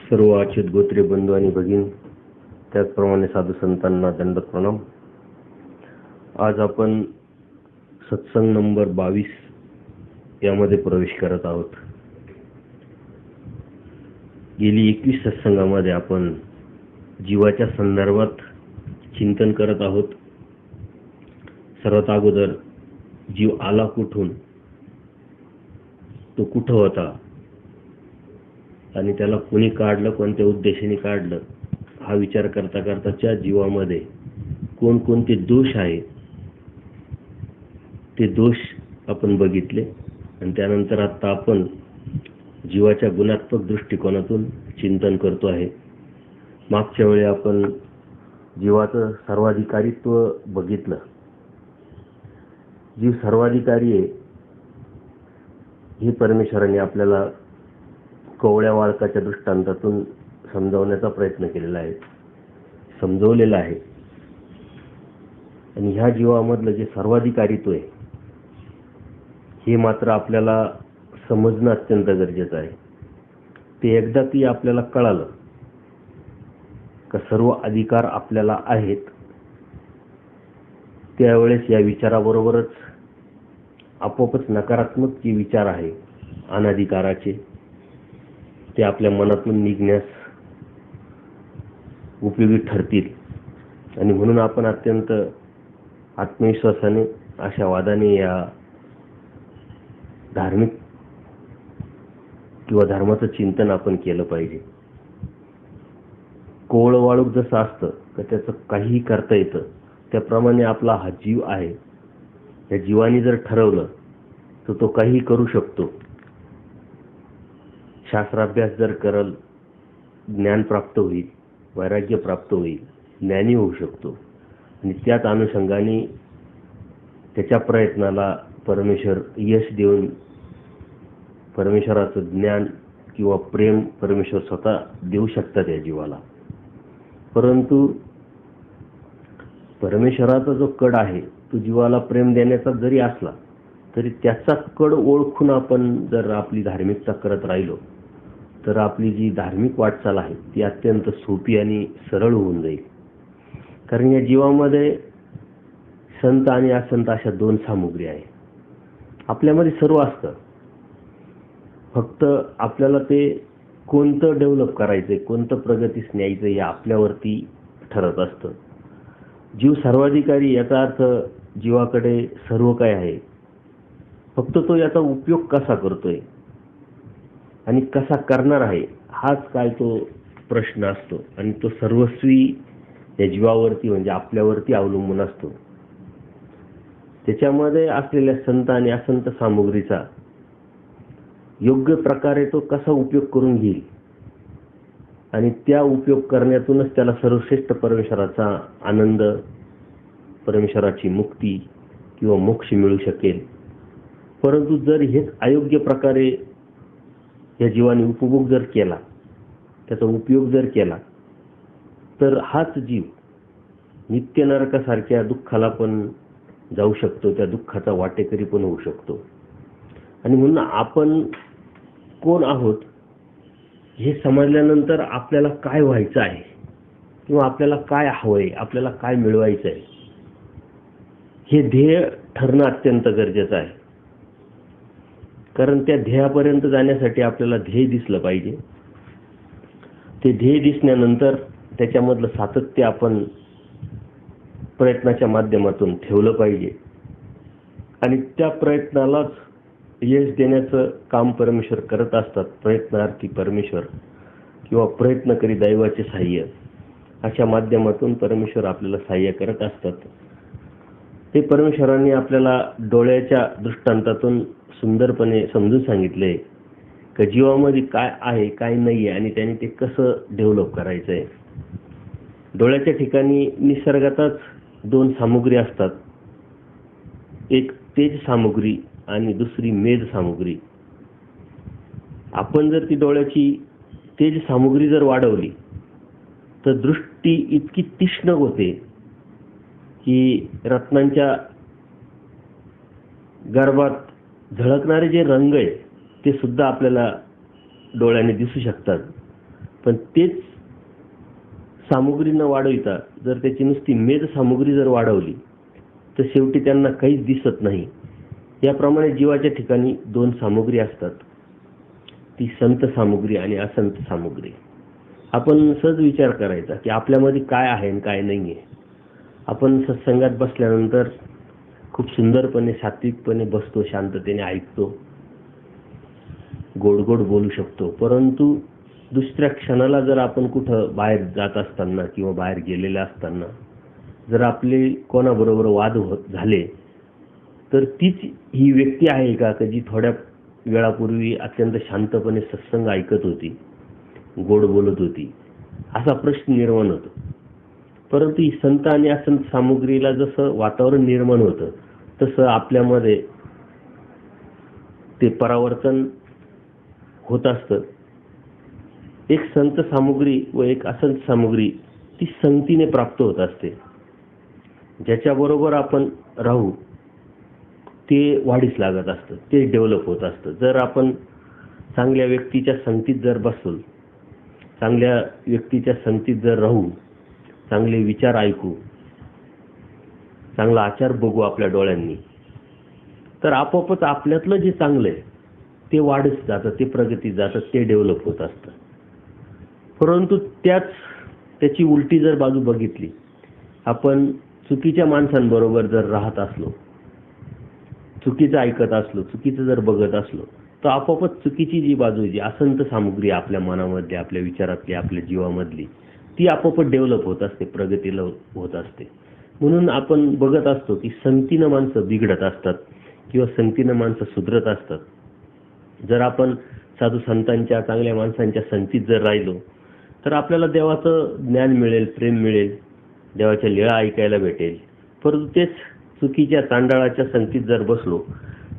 सर्व अच्युत गोत्रे बंधू आणि भगिनी, त्याचप्रमाणे साधू संतांना दंडवत प्रणाम. आज आपण सत्संग नंबर 22 यामध्ये प्रवेश करत आहोत. गेली 21 सत्संगामध्ये आपण जीवाच्या संदर्भात चिंतन करत आहोत. सर्वात अगोदर जीव आला कुठून, तो कुठं होता आणि त्याला कोणी काढलं, कोणत्या उद्देशाने काढलं, हा विचार करता करताच्या जीवामध्ये कोणकोणते दोष आहेत ते दोष आपण बघितले. आणि त्यानंतर आता आपण जीवाच्या गुणात्मक दृष्टिकोनातून चिंतन करतो आहे. मागच्या वेळी आपण जीवाचं सर्वाधिकारीत्व बघितलं. जीव सर्वाधिकारी आहे हे परमेश्वराने आपल्याला कोवळ्या वाळकाच्या दृष्टांतातून समजावण्याचा प्रयत्न केलेला आहे, समजवलेला आहे. आणि ह्या जीवामधलं जे सर्वाधिकारीत्व आहे हे मात्र आपल्याला समजणं अत्यंत गरजेचं आहे. ते एकदा की आपल्याला कळालं का सर्व अधिकार आपल्याला आहेत, त्यावेळेस या विचाराबरोबरच आपोआपच नकारात्मक जे विचार आहे अनाधिकाराचे, ते आपल्या मनातून निघण्यास उपयोगी ठरतील. आणि म्हणून आपण अत्यंत आत्मविश्वासाने, आशावादाने या धार्मिक किंवा धर्माचं चिंतन आपण केलं पाहिजे. कोवळं वाळूक जसं असतं तर त्याचं काहीही करता येतं, त्याप्रमाणे आपला हा जीव आहे. या जीवाने जर ठरवलं तर तो काहीही करू शकतो. शास्त्राभ्यास जर करल, ज्ञान प्राप्त होईल, वैराग्य प्राप्त होईल, ज्ञानी होऊ शकतो. आणि त्याच अनुषंगाने त्याच्या प्रयत्नाला परमेश्वर यश देऊन परमेश्वराचं ज्ञान किंवा प्रेम परमेश्वर स्वतः देऊ शकतात या जीवाला. परंतु परमेश्वराचा जो कड आहे तो जीवाला प्रेम देण्याचा जरी असला तरी त्याचा कड ओळखून आपण जर आपली धार्मिकता करत राहिलो तर आपली जी धार्मिक वाटचाल आहे ती अत्यंत सोपी आणि सरळ होऊन जाईल. कारण या जीवामध्ये संत आणि असंत अशा दोन सामुग्री आहे. आपल्यामध्ये सर्व असतं, फक्त आपल्याला ते कोणतं डेव्हलप करायचंय, कोणतं प्रगतीस न्यायचं हे आपल्यावरती ठरत असतं. जीव सर्वाधिकारी याचा अर्थ जीवाकडे सर्व काय आहे, फक्त तो याचा उपयोग कसा करतोय आणि कसा करणार आहे हाच काय तो प्रश्न असतो. आणि तो सर्वस्वी या जीवावरती म्हणजे आपल्यावरती अवलंबून असतो. त्याच्यामध्ये असलेल्या संत आणि असंत सामुग्रीचा योग्य प्रकारे तो कसा उपयोग करून घेईल आणि त्या उपयोग करण्यातूनच त्याला सर्वश्रेष्ठ परमेश्वराचा आनंद, परमेश्वराची मुक्ती किंवा मोक्ष मिळू शकेल. परंतु जर हेच अयोग्य प्रकारे या जीवाने उपभोग जर केला, त्याचा उपयोग जर केला, तर हाच जीव नित्य नरकासारख्या दुःखाला पण जाऊ शकतो, त्या दुःखाचा वाटेकरी पण होऊ शकतो. आणि म्हणून आपण कोण आहोत हे समजल्यानंतर आपल्याला काय व्हायचं आहे किंवा आपल्याला काय हवंय, आपल्याला काय मिळवायचं आहे हे ध्येय ठरणं अत्यंत गरजेचं आहे. कारण त्या ध्येयापर्यंत जाण्यासाठी आपल्याला ध्येय दिसलं पाहिजे. ते ध्येय दिसण्यानंतर त्याच्यामधलं सातत्य आपण प्रयत्नाच्या माध्यमातून ठेवलं पाहिजे. आणि त्या प्रयत्नालाच यश देण्याचं काम परमेश्वर करत असतात. प्रयत्नार्थी परमेश्वर किंवा प्रयत्न करी दैवाचे साह्य, अशा माध्यमातून परमेश्वर आपल्याला साह्य करत असतात. ते परमेश्वरांनी आपल्याला डोळ्याच्या दृष्टांतातून सुंदरपणे समजून सांगितले की जीवामध्ये काय आहे, काय नाही आहे आणि त्याने ते कसं डेव्हलप करायचं आहे. डोळ्याच्या ठिकाणी निसर्गातच दोन सामुग्री असतात, एक तेज सामुग्री आणि दुसरी मेद सामुग्री. आपण जर ती डोळ्याची तेज सामुग्री जर वाढवली तर दृष्टी इतकी तीक्ष्ण होते की रत्नांच्या गर्भात झळकणारे जे रंग आहे ते सुद्धा आपल्याला डोळ्याने दिसू शकतात. पण तेच सामुग्री न वाढविता जर त्याची नुसती मेद सामुग्री जर वाढवली तर शेवटी त्यांना काहीच दिसत नाही. याप्रमाणे जीवाच्या ठिकाणी दोन सामुग्री असतात, ती संत सामुग्री आणि असंत सामुग्री. आपण सहज विचार करायचा की आपल्यामध्ये काय आहे आणि काय नाही आहे. आपण सत्संगात बसल्यानंतर खूप सुंदरपणे सात्विकपणे बसतो, शांततेने ऐकतो, गोड गोड बोलू शकतो. परंतु दुसऱ्या क्षणाला जर आपण कुठं बाहेर जात असताना किंवा बाहेर गेलेले असताना जर आपले कोणाबरोबर वाद झाले तर तीच ही व्यक्ती आहे का जी थोड्या वेळापूर्वी अत्यंत शांतपणे सत्संग ऐकत होती, गोड बोलत होती, असा प्रश्न निर्माण होतो. परंतु ही संत आणि असंत सामुग्रीला जसं वातावरण निर्माण होतं तसं आपल्यामध्ये ते परावर्तन होत असतं. एक संत सामुग्री व एक असंत सामुग्री ती संगतीने प्राप्त होत असते. ज्याच्याबरोबर आपण राहू ते वाढीस लागत असतं, ते डेव्हलप होत असतं. जर आपण चांगल्या व्यक्तीच्या संगतीत जर बसू, चांगल्या व्यक्तीच्या संगतीत जर राहू, चांगले विचार ऐकू, चांगला आचार बघू आपल्या डोळ्यांनी, तर आपोआपच आपल्यातलं जे चांगलं आहे ते वाढत जातं, ते प्रगतीत जातं, ते डेव्हलप होत असतं. परंतु त्याची उलटी जर बाजू बघितली, आपण चुकीच्या माणसांबरोबर जर राहत असलो, चुकीचं ऐकत असलो, चुकीचं जर बघत असलो, तर आपोआपच चुकीची जी बाजू जी असंत सामुग्री आपल्या मनामधली, आपल्या विचारातली, आपल्या जीवामधली, ती आपोआपच डेव्हलप होत असते, प्रगतीला होत असते. म्हणून आपण बघत असतो की संगतीनं माणसं बिघडत असतात किंवा संगतीनं माणसं सुधरत असतात. जर आपण साधू संतांच्या, चांगल्या माणसांच्या संगतीत जर राहिलो तर आपल्याला देवाचं ज्ञान मिळेल, प्रेम मिळेल, देवाच्या लीळा ऐकायला भेटेल. परंतु तेच चुकीच्या चांडाळाच्या संगतीत जर बसलो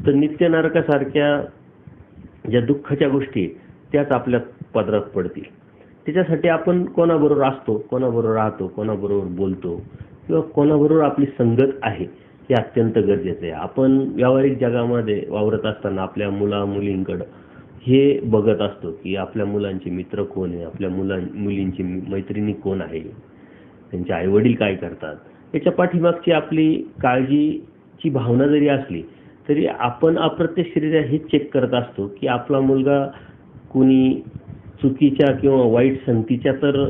तर नित्य नरकासारख्या ज्या दुःखाच्या गोष्टी त्याच आपल्या पदरात पडतील. त्याच्यासाठी आपण कोणाबरोबर असतो, कोणाबरोबर राहतो, कोणाबरोबर बोलतो किंवा कोणाबरोबर आपली संगत आहे हे अत्यंत गरजेचं आहे. आपण व्यावहारिक जगामध्ये वावरत असताना आपल्या मुलींकडं हे बघत असतो की आपल्या मुलांचे मित्र कोण आहे, आपल्या मुलींची मैत्रिणी कोण आहे, त्यांचे आईवडील काय करतात. याच्या पाठीमागची आपली काळजीची भावना जरी असली तरी आपण अप्रत्यक्षरित्या हेच चेक करत असतो की आपला मुलगा कुणी चुकीच्या किंवा वाईट संगतीच्या तर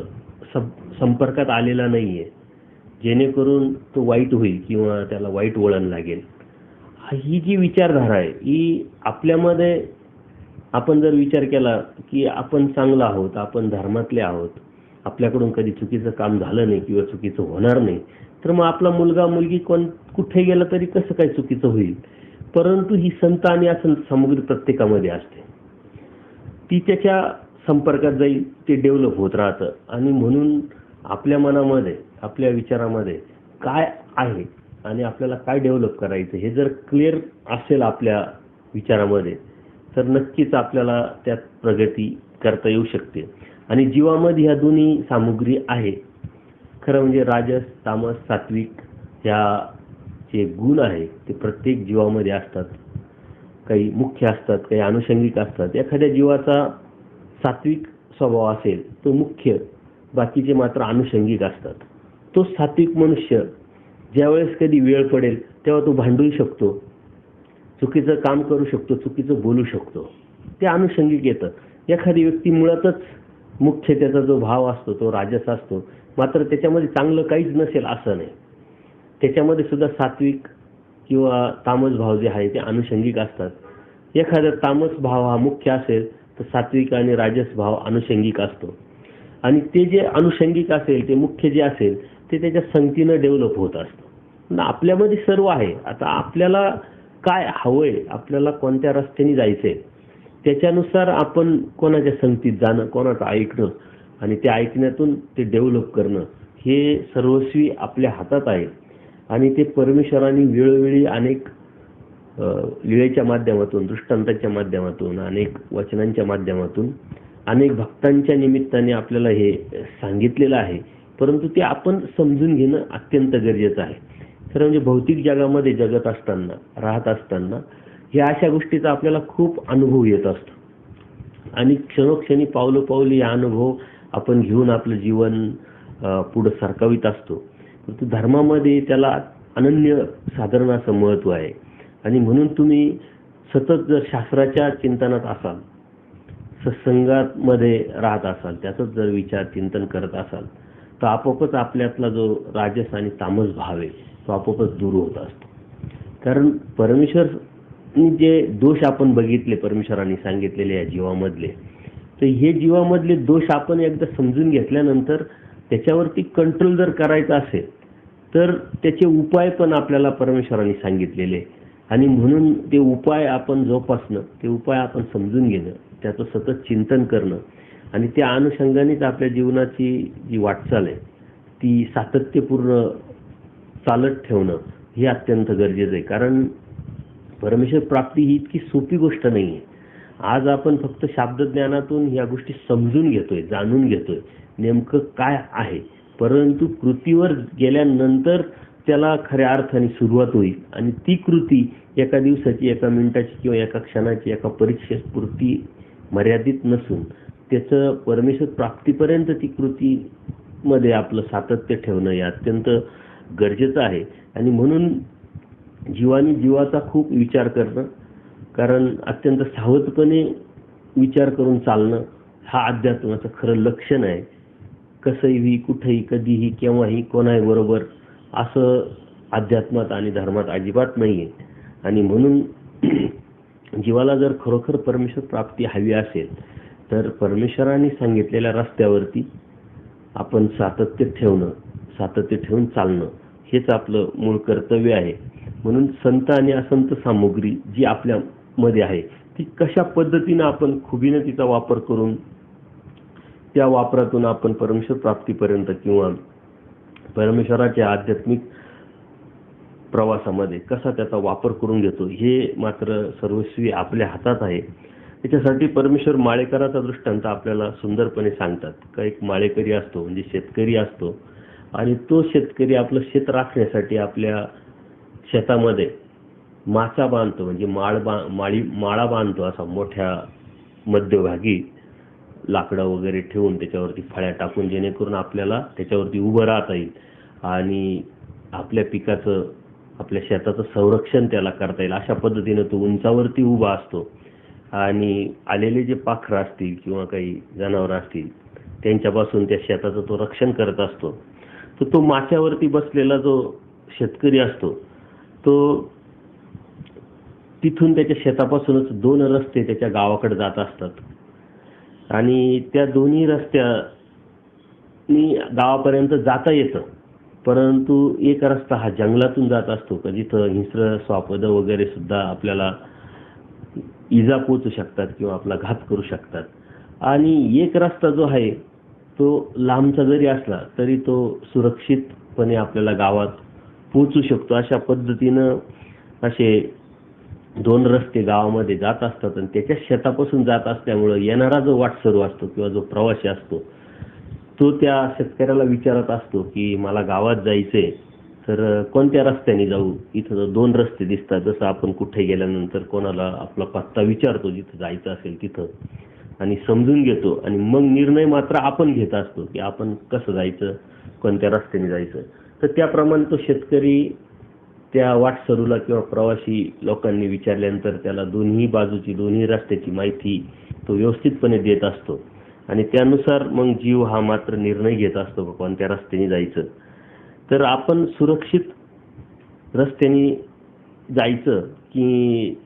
संपर्कात आलेला नाहीये, जेणेकरून तो वाईट होईल किंवा त्याला वाईट वळण लागेल. ही जी विचारधारा आहे ही आपल्यामध्ये, आपण जर विचार केला की आपण चांगला आहोत, आपण धर्मातले आहोत, आपल्याकडून कधी चुकीचं काम झालं नाही किंवा चुकीचं होणार नाही, तर मग आपला मुलगा मुलगी कुठे गेला तरी कसं काय चुकीचं होईल. परंतु ही संत आणि असंत सामुग्री प्रत्येकामध्ये असते, ती त्याच्या संपर्कात जाईल, ते डेव्हलप होत राहतं. आणि म्हणून आपल्या मनामध्ये, आपल्या विचारामध्ये काय आहे आणि आपल्याला काय डेव्हलप करायचं हे जर क्लिअर असेल आपल्या विचारामध्ये तर नक्कीच आपल्याला त्यात प्रगती करता येऊ शकते. आणि जीवामध्ये ह्या दोन्ही सामुग्री आहे. खरं म्हणजे राजस, तामस, सात्विक ह्या जे गुण आहे ते प्रत्येक जीवामध्ये असतात. काही मुख्य असतात, काही अनुषंगिक असतात. एखाद्या जीवाचा सात्विक स्वभाव असेल तो मुख्य, बाकीचे मात्र अनुषंगिक असतात. तो सात्विक मनुष्य ज्यावेळेस कधी वेळ पडेल तेव्हा तो भांडू शकतो, चुकीचं काम करू शकतो, चुकीचं बोलू शकतो, ते अनुषंगिक येतं. एखादी व्यक्ती मुळातच मुख्य त्याचा जो भाव असतो तो राजस असतो, मात्र त्याच्यामध्ये चांगलं काहीच नसेल असं नाही, त्याच्यामध्ये सुद्धा सात्विक किंवा तामस भाव जे आहे ते अनुषंगिक असतात. एखादा तामस भाव हा मुख्य असेल तर सात्विक आणि राजस भाव अनुषंगिक असतो. आणि ते जे अनुषंगिक असेल, ते मुख्य जे असेल ते त्याच्या संगतीनं डेव्हलप होत असतं. आपल्यामध्ये सर्व आहे. आता आपल्याला काय हवंय, आपल्याला कोणत्या रस्त्याने जायचंय, त्याच्यानुसार आपण कोणाच्या संगतीत जाणं, कोणाचं ऐकणं आणि त्या ऐकण्यातून ते डेव्हलप करणं हे सर्वस्वी आपल्या हातात आहे. आणि ते परमेश्वराने वेळोवेळी अनेक लीळेच्या माध्यमातून, दृष्टांताच्या माध्यमातून, अनेक वचनांच्या माध्यमातून, अनेक भक्तांच्या निमित्ताने आपल्याला हे सांगितलेलं आहे. परंतु ते आपण समजून घेणं अत्यंत गरजेचं आहे. खरं म्हणजे भौतिक जगामध्ये जगत असताना, राहत असताना ह्या अशा गोष्टीचा आपल्याला खूप अनुभव येत असतो आणि क्षणोक्षणी पावलोपावली हा अनुभव आपण घेऊन आपलं जीवन पुढे सरकावित असतो. परंतु धर्मामध्ये त्याला अनन्य साधारण असं महत्त्व आहे. आणि म्हणून तुम्ही सतत जर शास्त्राच्या चिंतनात असाल, सत्संगामध्ये राहत असाल, त्याचंच जर विचार चिंतन करत असाल, तर आपोआपच आपल्यातला जो राजस आणि तामस भाव आहे तो आपोआपच दूर होत असतो. कारण परमेश्वरनी जे दोष आपण बघितले, परमेश्वरांनी सांगितलेले या जीवामधले, तर हे जीवामधले दोष आपण एकदा समजून घेतल्यानंतर त्याच्यावरती कंट्रोल जर करायचा असेल तर त्याचे उपाय पण आपल्याला परमेश्वरांनी सांगितलेले. आणि म्हणून ते उपाय आपण जोपासणं, ते उपाय आपण समजून घेणं, त्याचं सतत चिंतन करणं आणि त्या अनुषंगानेच आपल्या जीवनाची जी वाटचाल आहे ती सातत्यपूर्ण चालत ठेवणं हे अत्यंत गरजेचं आहे. कारण परमेश्वर प्राप्ती ही इतकी सोपी गोष्ट नाही आहे. आज आपण फक्त शाब्दज्ञानातून या गोष्टी समजून घेतोय, जाणून घेतोय नेमकं काय आहे, परंतु कृतीवर गेल्यानंतर त्याला खऱ्या अर्थाने सुरुवात होईल. आणि ती कृती एका दिवसाची, एका मिनिटाची किंवा एका क्षणाची, एका परीक्षेपुरती मर्यादित नसून त्याचं परमेश्वर प्राप्तीपर्यंत ती कृतीमध्ये आपलं सातत्य ठेवणं हे अत्यंत गरजेचं आहे. आणि म्हणून जीवानी जीवाचा खूप विचार करणं, कारण अत्यंत सावधपणे विचार करून चालणं हा अध्यात्माचं खरं लक्षण आहे. कसंही, कुठेही, कधीही, केव्हाही, कोणाही बरोबर असं अध्यात्मात आणि धर्मात अजिबात नाही आहे. आणि म्हणून जीवाला जर खरोखर परमेश्वर प्राप्ती हवी असेल तर परमेश्वरांनी सांगितलेल्या रस्त्यावरती आपण सातत्य ठेवणं, सातत्य ठेवून चालणं हेच आपलं मूळ कर्तव्य आहे. म्हणून संत आणि असंत सामुग्री जी आपल्यामध्ये आहे ती कशा पद्धतीनं आपण खुबीनं तिचा वापर करून त्या वापरातून आपण परमेश्वर प्राप्तीपर्यंत किंवा परमेश्वराच्या आध्यात्मिक प्रवासामध्ये कसा त्याचा वापर करून घेतो हे मात्र सर्वस्वी आपल्या हातात आहे. त्याच्यासाठी परमेश्वर माळेकराचा दृष्टांत आपल्याला सुंदरपणे सांगतात. का एक माळेकरी असतो, म्हणजे शेतकरी असतो, आणि तो शेतकरी आपलं शेत राखण्यासाठी आपल्या शेतामध्ये माचा बांधतो, म्हणजे माळा बांधतो असा मोठ्या मध्यभागी लाकडं वगैरे ठेवून त्याच्यावरती फळ्या टाकून, जेणेकरून आपल्याला त्याच्यावरती उभं राहता येईल आणि आपल्या पिकाचं, आपल्या शेताचं संरक्षण त्याला करता येईल. अशा पद्धतीनं तो उंचावरती उभा असतो आणि आलेले जे पाखरं असतील किंवा काही जनावरं असतील त्यांच्यापासून त्या शेताचं तो रक्षण करत असतो. तर तो माथ्यावरती बसलेला जो शेतकरी असतो तो तिथून त्याच्या शेतापासूनच 2 रस्ते त्याच्या गावाकडे जात असतात आणि त्या दोन्ही रस्त्यानी गावापर्यंत जाता येतं. परंतु एक रस्ता हा जंगलातून जात असतो का जिथं हिंस्र स्वापद वगैरे सुद्धा आपल्याला इजा पोचू शकतात किंवा आपला घात करू शकतात. आणि एक रस्ता जो आहे तो लांबचा जरी असला तरी तो सुरक्षितपणे आपल्याला गावात पोचू शकतो. अशा पद्धतीनं असे 2 रस्ते गावामध्ये जात असतात आणि त्याच्या शेतापासून जात असल्यामुळं येणारा जो वाटसरू असतो किंवा जो प्रवासी असतो तो त्या शेतकऱ्याला विचारत असतो की मला गावात जायचंय तर कोणत्या रस्त्याने जाऊ. इथं 2 रस्ते दिसतात, जसं आपण कुठे गेल्यानंतर कोणाला आपला पत्ता विचारतो जिथं जायचं असेल तिथं आणि समजून घेतो आणि मग निर्णय मात्र आपण घेत असतो की आपण कसं जायचं, कोणत्या रस्त्याने जायचं. तर त्याप्रमाणे तो शेतकरी त्या वाटसरूला किंवा प्रवासी लोकांनी विचारल्यानंतर त्याला दोन्ही बाजूची, दोन्ही रस्त्याची माहिती तो व्यवस्थितपणे देत असतो आणि त्यानुसार मग जीव हा मात्र निर्णय घेत असतो कोणत्या रस्त्याने जायचं. तर आपण सुरक्षित रस्त्याने जायचं की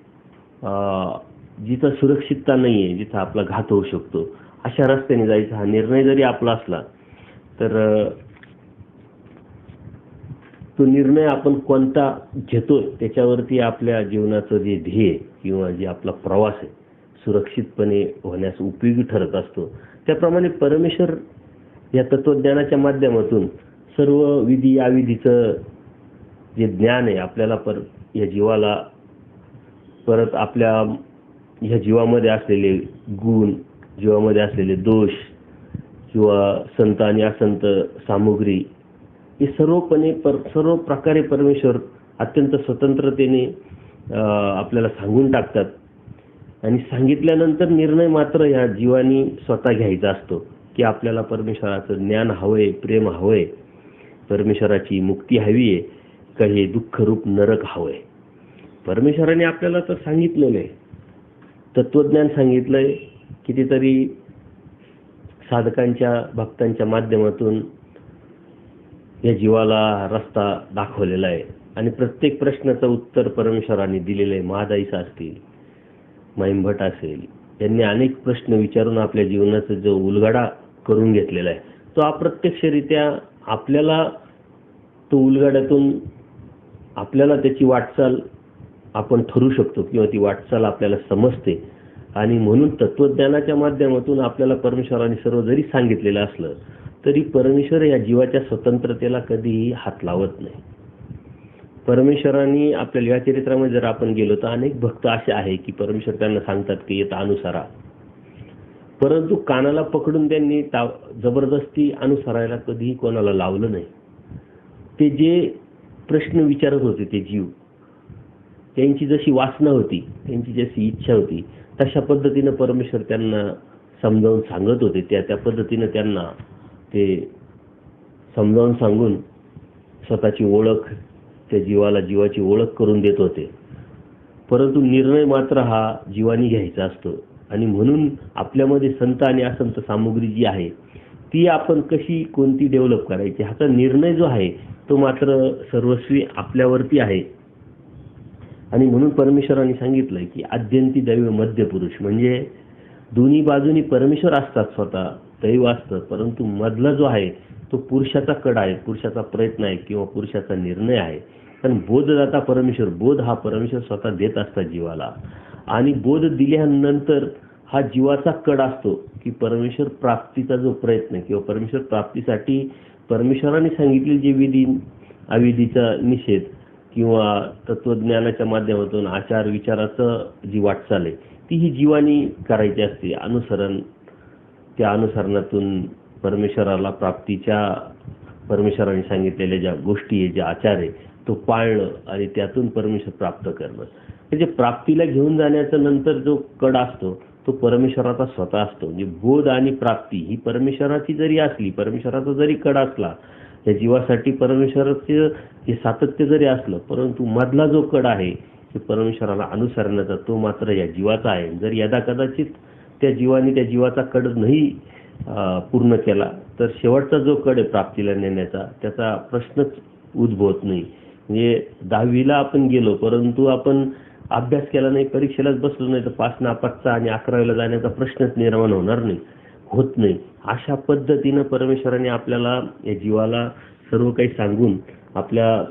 जिथं सुरक्षितता नाही आहे, जिथं आपला घात होऊ शकतो अशा रस्त्याने जायचं, हा निर्णय जरी आपला असला तर तो निर्णय आपण कोणता घेतो त्याच्यावरती आपल्या जीवनाचं जे ध्येय किंवा जे आपला प्रवास आहे सुरक्षितपणे होण्यास उपयोगी ठरत असतो. त्याप्रमाणे परमेश्वर या तत्वज्ञानाच्या माध्यमातून सर्व विधी अविधीचं जे ज्ञान आहे आपल्याला या जीवाला परत आपल्या ह्या जीवामध्ये असलेले गुण, जीवामध्ये असलेले दोष किंवा संत आणि असंत सामुग्री हे सर्व प्रकारे परमेश्वर अत्यंत स्वतंत्रतेने आपल्याला सांगून टाकतात आणि सांगितल्यानंतर निर्णय मात्र या जीवानी स्वतः घ्यायचा असतो की आपल्याला परमेश्वराचं ज्ञान हवंय, प्रेम हवंय, परमेश्वराची मुक्ती हवी आहे, का हे दुःखरूप नरक हवंय. परमेश्वराने आपल्याला तर सांगितलेलं आहे, तत्वज्ञान सांगितलंय, कितीतरी साधकांच्या भक्तांच्या माध्यमातून या जीवाला रस्ता दाखवलेला आहे आणि प्रत्येक प्रश्नाचं उत्तर परमेश्वराने दिलेलं आहे. महादाईसा असतील, महिमभट असेल, यांनी अनेक प्रश्न विचारून आपल्या जीवनाचा जो उलगडा करून घेतलेला आहे तो अप्रत्यक्षरित्या आपल्याला तो उलगड्यातून आपल्याला त्याची वाटचाल आपण ठरू शकतो किंवा ती वाटचाल आपल्याला समजते. आणि म्हणून तत्वज्ञानाच्या माध्यमातून आपल्याला परमेश्वराने सर्व जरी सांगितलेलं असलं तरी परमेश्वर या जीवाच्या स्वतंत्रतेला कधीही हात लावत नाही. परमेश्वराने आपल्या या चरित्रामध्ये जर आपण गेलो तर अनेक भक्त असे आहे की परमेश्वर त्यांना सांगतात की येता अनुसरा, परंतु कानाला पकडून त्यांनी जबरदस्ती अनुसरायला कधीही कोणाला लावलं नाही. ते जे प्रश्न विचारत होते ते जीव, त्यांची जशी वासना होती, त्यांची जशी इच्छा होती, तशा पद्धतीनं परमेश्वर त्यांना समजावून सांगत होते. त्या पद्धतीनं त्यांना ते समजावून सांगून स्वतःची ओळख, त्या जीवाला जीवाची ओळख करून देत होते. परंतु निर्णय मात्र हा जीवानी घ्यायचा असतो. आणि म्हणून आपल्यामध्ये संत आणि असंत सामुग्री जी आहे ती आपण कशी कोणती डेव्हलप करायची ह्याचा निर्णय जो आहे तो मात्र सर्वस्वी आपल्यावरती आहे. आणि म्हणून परमेश्वराने सांगितलंय की आद्यंती दैव मध्य पुरुष, म्हणजे दोन्ही बाजूनी परमेश्वर असतात, स्वतः दैव असतं, परंतु मधला जो आहे तो पुरुषाचा कड आहे, पुरुषाचा प्रयत्न आहे किंवा पुरुषाचा निर्णय आहे. कारण बोधदाता परमेश्वर, बोध हा परमेश्वर स्वतः देत असतात जीवाला. आणि बोध दिल्यानंतर हा जीवाचा कड असतो की परमेश्वर प्राप्तीचा जो प्रयत्न किंवा परमेश्वर प्राप्तीसाठी परमेश्वराने सांगितलेली जे विधी अविधीचा निषेध किंवा तत्वज्ञानाच्या माध्यमातून आचार विचाराचं जी वाटचाल आहे ती ही जीवानी करायची असते. अनुसरण, त्या अनुसरणातून परमेश्वराला प्राप्तीच्या परमेश्वराने सांगितलेल्या ज्या गोष्टी आहे, जे आचार आहे तो पाळणं आणि त्यातून परमेश्वर प्राप्त करणं. म्हणजे प्राप्तीला घेऊन जाण्याचा नंतर जो कड असतो तो परमेश्वराचा स्वतः असतो. म्हणजे बोध आणि प्राप्ती ही परमेश्वराची जरी असली, परमेश्वराचा जरी कड असला, त्या जीवासाठी परमेश्वराचं हे सातत्य जरी असलं, परंतु मधला जो कड आहे ते परमेश्वराला अनुसरण्याचा तो मात्र या जीवाचा आहे. जर यदा कदाचित त्या जीवाने त्या जीवाचा कड नाही पूर्ण केला तर शेवटचा जो कड आहे प्राप्तीला नेण्याचा त्याचा प्रश्नच उद्भवत नाही. म्हणजे 10वीला आपण गेलो परंतु आपण अभ्यास केला नाही, परीक्षेलाच बसलो नाही तर पास नापासचा आणि 11वीला जाण्याचा प्रश्नच निर्माण होत नाही. अशा पद्धतीनं परमेश्वराने आपल्याला या जीवाला सर्व काही सांगून आपल्या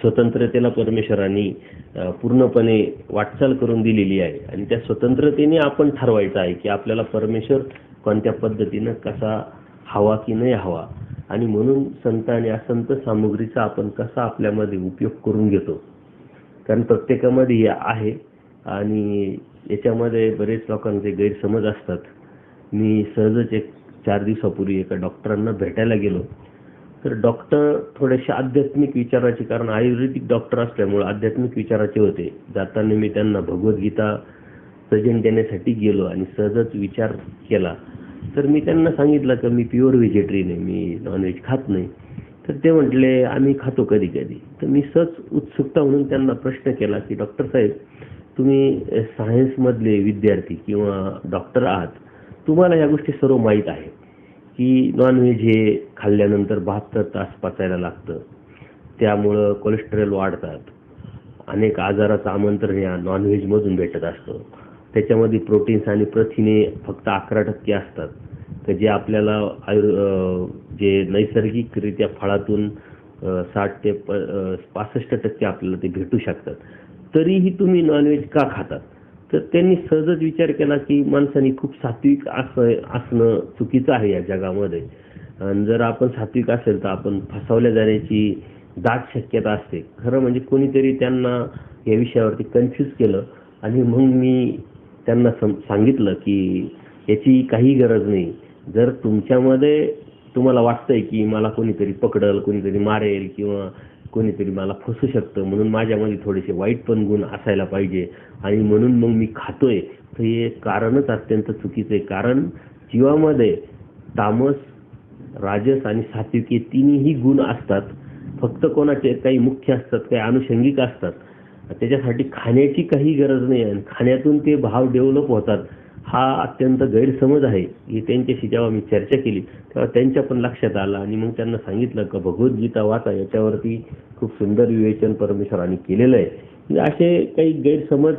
स्वतंत्रतेला परमेश्वराने पूर्णपणे वाटचाल करून दिलेली आहे. आणि त्या स्वतंत्रतेने आपण ठरवायचं आहे की आपल्याला परमेश्वर कोणत्या पद्धतीनं कसा हवा की नाही हवा. आणि म्हणून संत आणि असंत सामुग्रीचा आपण कसा आपल्यामध्ये उपयोग करून घेतो, कारण प्रत्येकामध्ये हे आहे आणि याच्यामध्ये बरेच लोकांचे गैरसमज असतात. मी सहजच 4 दिवसापूर्वी एका डॉक्टरांना भेटायला गेलो तर डॉक्टर थोडेसे आध्यात्मिक विचाराचे, कारण आयुर्वेदिक डॉक्टर असल्यामुळे आध्यात्मिक विचाराचे होते. जाताना मी त्यांना भगवद्गीता प्रेझेंट देण्यासाठी गेलो आणि सहजच विचार केला. तर मी त्यांना सांगितलं की मी प्युअर व्हेजिटेरियन आहे, मी नॉनव्हेज खात नाही. तर ते म्हटले आम्ही खातो कधी कधी. तर मी सहज उत्सुकता म्हणून त्यांना प्रश्न केला की डॉक्टर साहेब, तुम्ही सायन्समधले विद्यार्थी किंवा डॉक्टर आहात, तुम्हाला या गोष्टी सर्व माहीत आहे की नॉनव्हेज हे खाल्ल्यानंतर 72 तास पचायला लागतं, त्यामुळं कोलेस्टेरॉल वाढतात, अनेक आजाराचं आमंत्रण या नॉनव्हेजमधून भेटत असतं. त्याच्यामध्ये प्रोटीन्स आणि प्रथिने फक्त 11% असतात, तर जे आपल्याला जे नैसर्गिकरित्या फळातून 60 ते 65% आपल्याला ते भेटू शकतात. तरीही तुम्ही नॉनव्हेज का खातात? तर त्यांनी सहजच विचार केला की माणसाने खूप सात्विक असणं चुकीचं आहे या जगामध्ये. आणि जर आपण सात्विक असेल तर आपण फसवल्या जाण्याची दाट शक्यता असते. खरं म्हणजे कोणीतरी त्यांना या विषयावरती कन्फ्यूज केलं आणि मग मी त्यांना सांगितलं की याची काही गरज नाही. जर तुमच्यामध्ये तुम्हाला वाटतंय की मला कोणीतरी पकडल, कोणीतरी मारेल किंवा कोणीतरी मला फसू शकतं, म्हणून माझ्यामध्ये थोडेसे वाईट पण गुण असायला पाहिजे आणि म्हणून मग मी खातोय, तर हे कारणच अत्यंत चुकीचं आहे. कारण जीवामध्ये तामस, राजस आणि सात्विक हे तिन्ही गुण असतात. फक्त कोणाचे काही मुख्य असतात, काही अनुषंगिक असतात. त्याच्यासाठी खाण्याची काही गरज नाही आणि खाण्यातून ते भाव डेव्हलप होतात हा अत्यंत गैरसमज आहे. ही त्यांच्याशी जेव्हा मी चर्चा केली तेव्हा त्यांच्या पण लक्षात आलं आणि मग त्यांना सांगितलं की भगवद्गीता वाचा, याच्यावरती खूप सुंदर विवेचन परमेश्वरांनी केलेलं आहे. म्हणजे असे काही गैरसमज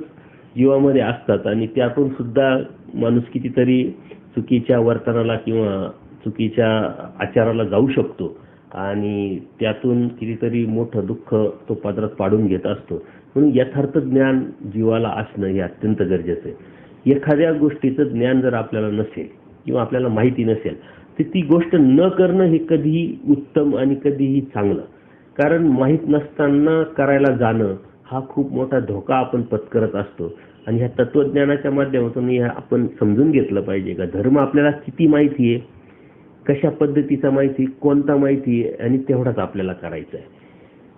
जीवामध्ये असतात आणि त्यातून सुद्धा माणूस कितीतरी चुकीच्या वर्तनाला किंवा चुकीच्या आचाराला जाऊ शकतो आणि त्यातून कितीतरी मोठं दुःख तो पदरात पाडून घेत असतो. म्हणून यथार्थ ज्ञान जीवाला असणं हे अत्यंत गरजेचं आहे. एखाद्या गोष्टीचं ज्ञान जर आपल्याला नसेल किंवा आपल्याला माहिती नसेल तर ती गोष्ट न करणं हे कधीही उत्तम आणि कधीही चांगलं. कारण माहीत नसताना करायला जाणं हा खूप मोठा धोका आपण पत्करत असतो. आणि ह्या तत्वज्ञानाच्या माध्यमातून आपण समजून घेतलं पाहिजे का धर्म आपल्याला किती माहिती आहे, कशा पद्धतीचा माहिती, कोणता माहिती आहे आणि तेवढाच आपल्याला करायचा आहे.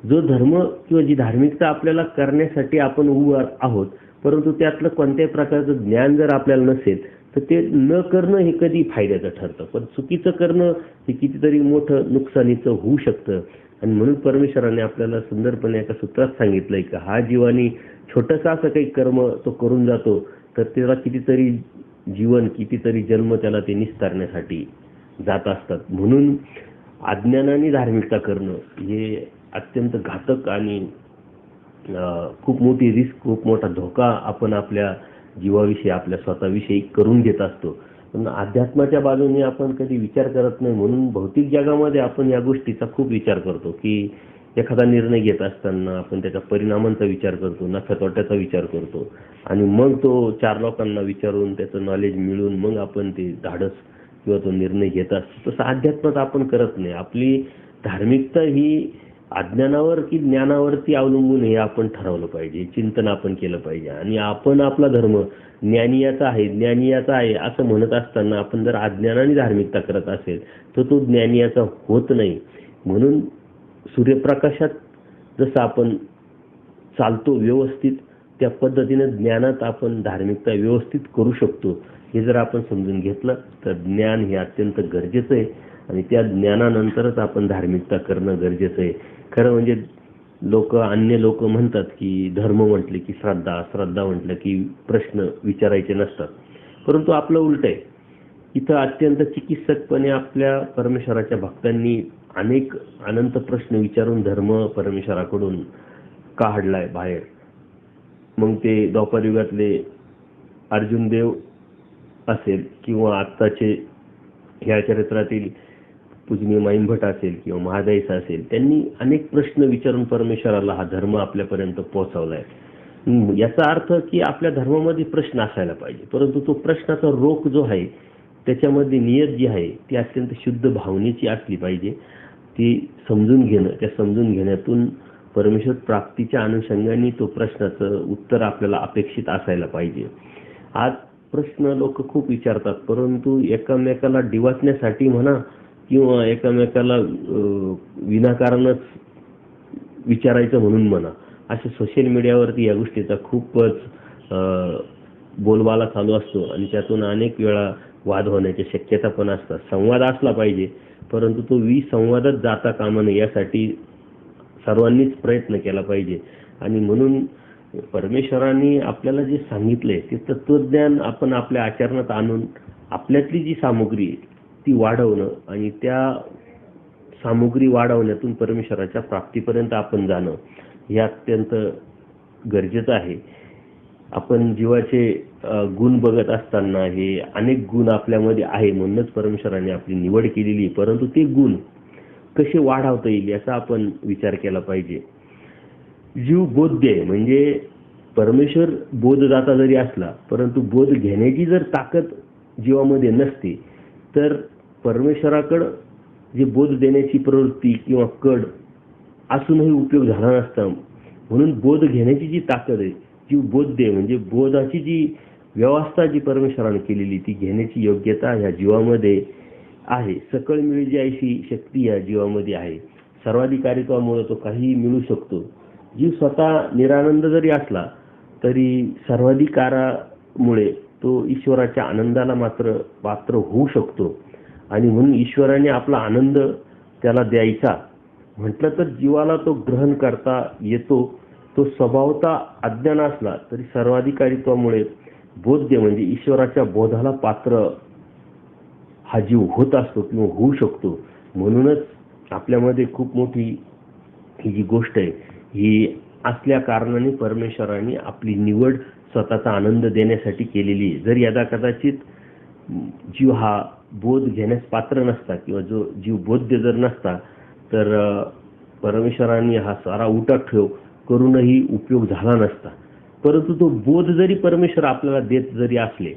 जो धर्म किंवा जी धार्मिकता आपल्याला करण्यासाठी आपण उभं आहोत, परंतु त्यातलं कोणत्याही प्रकारचं ज्ञान जर आपल्याला नसेल तर ते न करणं हे कधी फायद्याचं ठरतं. पण चुकीचं करणं हे कितीतरी मोठं नुकसानीचं होऊ शकतं. आणि म्हणून परमेश्वराने आपल्याला सुंदरपणे एका सूत्रात सांगितलंय की हा जीवानी छोटंसं असं काही कर्म तो करून जातो तर त्याला कितीतरी जीवन, कितीतरी जन्म त्याला ते निस्तारण्यासाठी जात असतात. म्हणून अज्ञानाने धार्मिकता करणं हे अत्यंत घातक आणि खूप मोठी रिस्क, खूप मोठा धोका आपण आपल्या जीवाविषयी, आपल्या स्वतःविषयी करून घेत असतो. पण अध्यात्माच्या बाजूने आपण कधी विचार करत नाही. म्हणून भौतिक जगामध्ये आपण या गोष्टीचा खूप विचार करतो की एखादा निर्णय घेत असताना आपण त्याच्या परिणामांचा विचार करतो, नफ्या तोट्याचा विचार करतो आणि मग तो 4 लोकांना विचारून त्याचं नॉलेज मिळून मग आपण ते धाडस किंवा तो निर्णय घेत असतो. तसं अध्यात्मात आपण करत नाही. आपली धार्मिकता ही अज्ञानावर की ज्ञानावरती अवलंबून हे आपण ठरवलं पाहिजे, चिंतन आपण केलं पाहिजे. आणि आपण आपला धर्म ज्ञानीयाचा आहे, ज्ञानीयाचा आहे असं म्हणत असताना आपण जर अज्ञानाने धार्मिकता करत असेल तर तो ज्ञानीयाचा होत नाही. म्हणून सूर्यप्रकाशात जसं आपण चालतो व्यवस्थित, त्या पद्धतीने ज्ञानात आपण धार्मिकता व्यवस्थित करू शकतो. हे जर आपण समजून घेतलं तर ज्ञान हे अत्यंत गरजेचं आहे आणि त्या ज्ञानानंतरच आपण धार्मिकता करणं गरजेचं आहे. खरं म्हणजे अन्य लोक म्हणतात की धर्म म्हटले की श्रद्धा, श्रद्धा म्हटलं की प्रश्न विचारायचे नसतात. परंतु आपलं उलट आहे. इथं अत्यंत चिकित्सकपणे आपल्या परमेश्वराच्या भक्तांनी अनंत प्रश्न विचारून धर्म परमेश्वराकडून काढलाय बाहेर. मग ते द्वापर युगातले अर्जुन देव असेल किंवा आत्ताचे ह्या चरित्रातील पूजनीय माईंभट असेल किंवा महादाईसा असेल, त्यांनी अनेक प्रश्न विचारून परमेश्वराला हा धर्म आपल्यापर्यंत पोहोचवलाय. याचा अर्थ की आपल्या धर्मामध्ये प्रश्न असायला पाहिजे, परंतु तो प्रश्नाचा रोख जो आहे त्याच्यामध्ये नियत जी आहे ती अत्यंत शुद्ध भावनेची असली पाहिजे. ती समजून घेणं, त्या समजून घेण्यातून परमेश्वर प्राप्तीच्या अनुषंगाने तो प्रश्नाचं उत्तर आपल्याला अपेक्षित असायला पाहिजे. आज प्रश्न लोक खूप विचारतात, परंतु एकामेकाला डिवचण्यासाठी म्हणा किंवा एकामेकाला विनाकारणच विचारायचं म्हणून म्हणा, अशा सोशल मीडियावरती या गोष्टीचा खूपच बोलबाला चालू असतो आणि त्यातून अनेक वेळा वाद होण्याच्या शक्यता पण असतात. संवाद असला पाहिजे, परंतु तो विसंवादात जाता कामा नये यासाठी सर्वांनीच प्रयत्न केला पाहिजे. आणि म्हणून परमेश्वरांनी आपल्याला जे सांगितलंय ते तत्वज्ञान आपण आपल्या आचरणात आणून आपल्यातली जी सामुग्री ती वाढवणं आणि त्या सामुग्री वाढवण्यातून परमेश्वराच्या प्राप्तीपर्यंत आपण जाणं हे अत्यंत गरजेचं आहे. आपण जीवाचे गुण बघत असताना हे अनेक गुण आपल्यामध्ये आहे, म्हणूनच परमेश्वराने आपली निवड केलेली, परंतु ते गुण कसे वाढवता येईल याचा आपण विचार केला पाहिजे. जीव बोध्य आहे, म्हणजे परमेश्वर बोधदाता जरी असला परंतु बोध घेण्याची जर ताकद जीवामध्ये नसते तर परमेश्वराकडं जे बोध देण्याची प्रवृत्ती किंवा कड असूनही उपयोग झाला नसता. म्हणून बोध घेण्याची जी ताकद आहे, जीव बोध्य आहे, म्हणजे बोधाची जी व्यवस्था जी परमेश्वराने केलेली ती घेण्याची योग्यता ह्या जीवामध्ये आहे. सकळ मिळजी अशी शक्ती या जीवामध्ये आहे. सर्वाधिकारित्वामुळे तो काहीही मिळू शकतो. जीव स्वतः निरानंद जरी असला तरी सर्वाधिकारामुळे तो ईश्वराच्या आनंदाला मात्र पात्र होऊ शकतो. आणि म्हणून ईश्वराने आपला आनंद त्याला द्यायचा म्हटलं तर जीवाला तो ग्रहण करता येतो. तो स्वभावता अज्ञान असला तरी सर्वाधिकारीत्वामुळे बोध्य म्हणजे ईश्वराच्या बोधाला पात्र हा जीव होत असतो किंवा होऊ शकतो. म्हणूनच आपल्यामध्ये खूप मोठी ही जी गोष्ट आहे ही असल्या कारणाने परमेश्वराने आपली निवड स्वतःचा आनंद देण्यासाठी केलेली आहे. जर यदा कदाचित जीव हा बोध घेण्यास पात्र नसता किंवा जो जीव बोध्य जर नसता तर परमेश्वराने हा सारा उठाठेव करूनही उपयोग झाला नसता. परंतु तो बोध जरी परमेश्वर आपल्याला देत जरी असले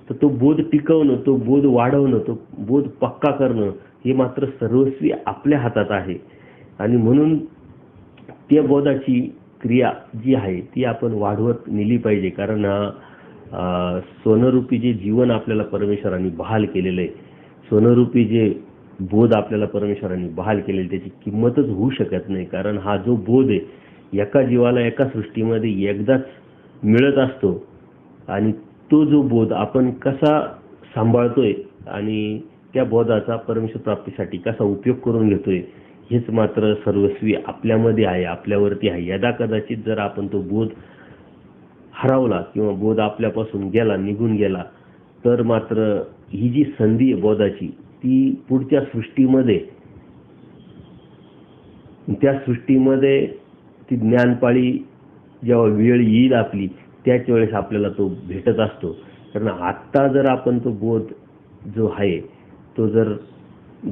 तर तो बोध टिकवणं, तो बोध वाढवणं, तो बोध पक्का करणं हे मात्र सर्वस्वी आपल्या हातात आहे. आणि म्हणून त्या बोधाची क्रिया जी आहे ती आपण वाढवत नेली पाहिजे. कारण सोनरूपी जे जीवन आपल्याला परमेश्वराने बहाल केलेलं आहे, सोनरूपी जे बोध आपल्याला परमेश्वराने बहाल केलेले त्याची किंमतच होऊ शकत नाही. कारण हा जो बोध आहे एका जीवाला एका सृष्टीमध्ये एकदाच मिळत असतो आणि तो जो बोध आपण कसा सांभाळतोय आणि त्या बोधाचा परमेश्वर प्राप्तीसाठी कसा उपयोग करून घेतोय हेच मात्र सर्वस्वी आपल्यामध्ये आहे, आपल्यावरती आहे. यदा कदाचित जर आपण तो बोध हरवला किंवा बोध आपल्यापासून गेला, निघून गेला तर मात्र ही जी संधी आहे बोधाची ती पुढच्या सृष्टीमध्ये ती ज्ञानपाळी जेव्हा वेळ येईल आपली त्याच वेळेस आपल्याला तो भेटत असतो. कारण आत्ता जर आपण तो बोध जो आहे तो जर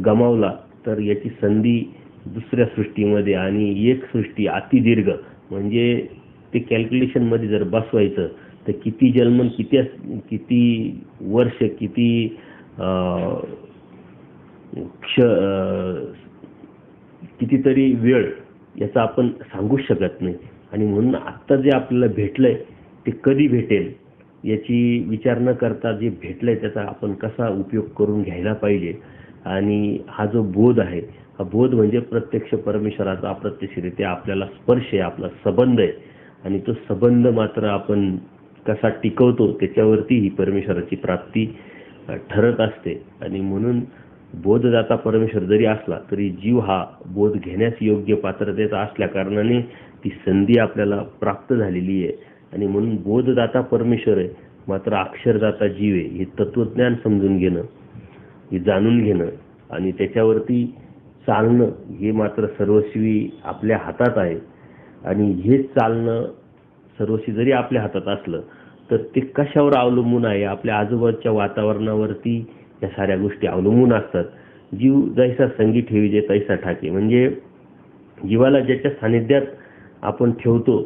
गमावला तर याची संधी दुसऱ्या सृष्टीमध्ये आणि एक सृष्टी अतिदीर्घ म्हणजे ते कॅल्क्युलेशनमध्ये जर बसवायचं तर किती जन्म, किती वर्ष, कितीतरी वेळ याचा आपण सांगू शकत नाही. आणि म्हणून आत्ता जे आपल्याला भेटलंय ते कधी भेटेल याची विचार न करता जे भेटलंय त्याचा आपण कसा उपयोग करून घ्यायला पाहिजे. आणि हा जो बोध आहे हा बोध म्हणजे प्रत्यक्ष परमेश्वराचा अप्रत्यक्षरित्या आपल्याला स्पर्श आहे, आपला संबंध आहे. आणि तो संबंध मात्र आपण कसा टिकवतो त्याच्यावरती ही परमेश्वराची प्राप्ती ठरत असते. आणि म्हणून बोधदाता परमेश्वर जरी असला तरी जीव हा बोध घेण्यास योग्य पात्रतेचा असल्या कारणाने ती संधी आपल्याला प्राप्त झालेली आहे. आणि म्हणून बोधदाता परमेश्वर आहे मात्र अक्षरदाता जीव आहे. हे तत्वज्ञान समजून घेणं, हे जाणून घेणं आणि त्याच्यावरती चालणं हे मात्र सर्वस्वी आपल्या हातात आहे. आणि हे चालणं सर्वस्वी जरी आपल्या हातात असलं तर ते कशावर अवलंबून आहे, आपल्या आजूबाजूच्या वातावरणावरती या साऱ्या गोष्टी अवलंबून असतात. जीव जैसा संगी ठेविजे तैसा ठाके म्हणजे जीवाला ज्याच्या सानिध्यात आपण ठेवतो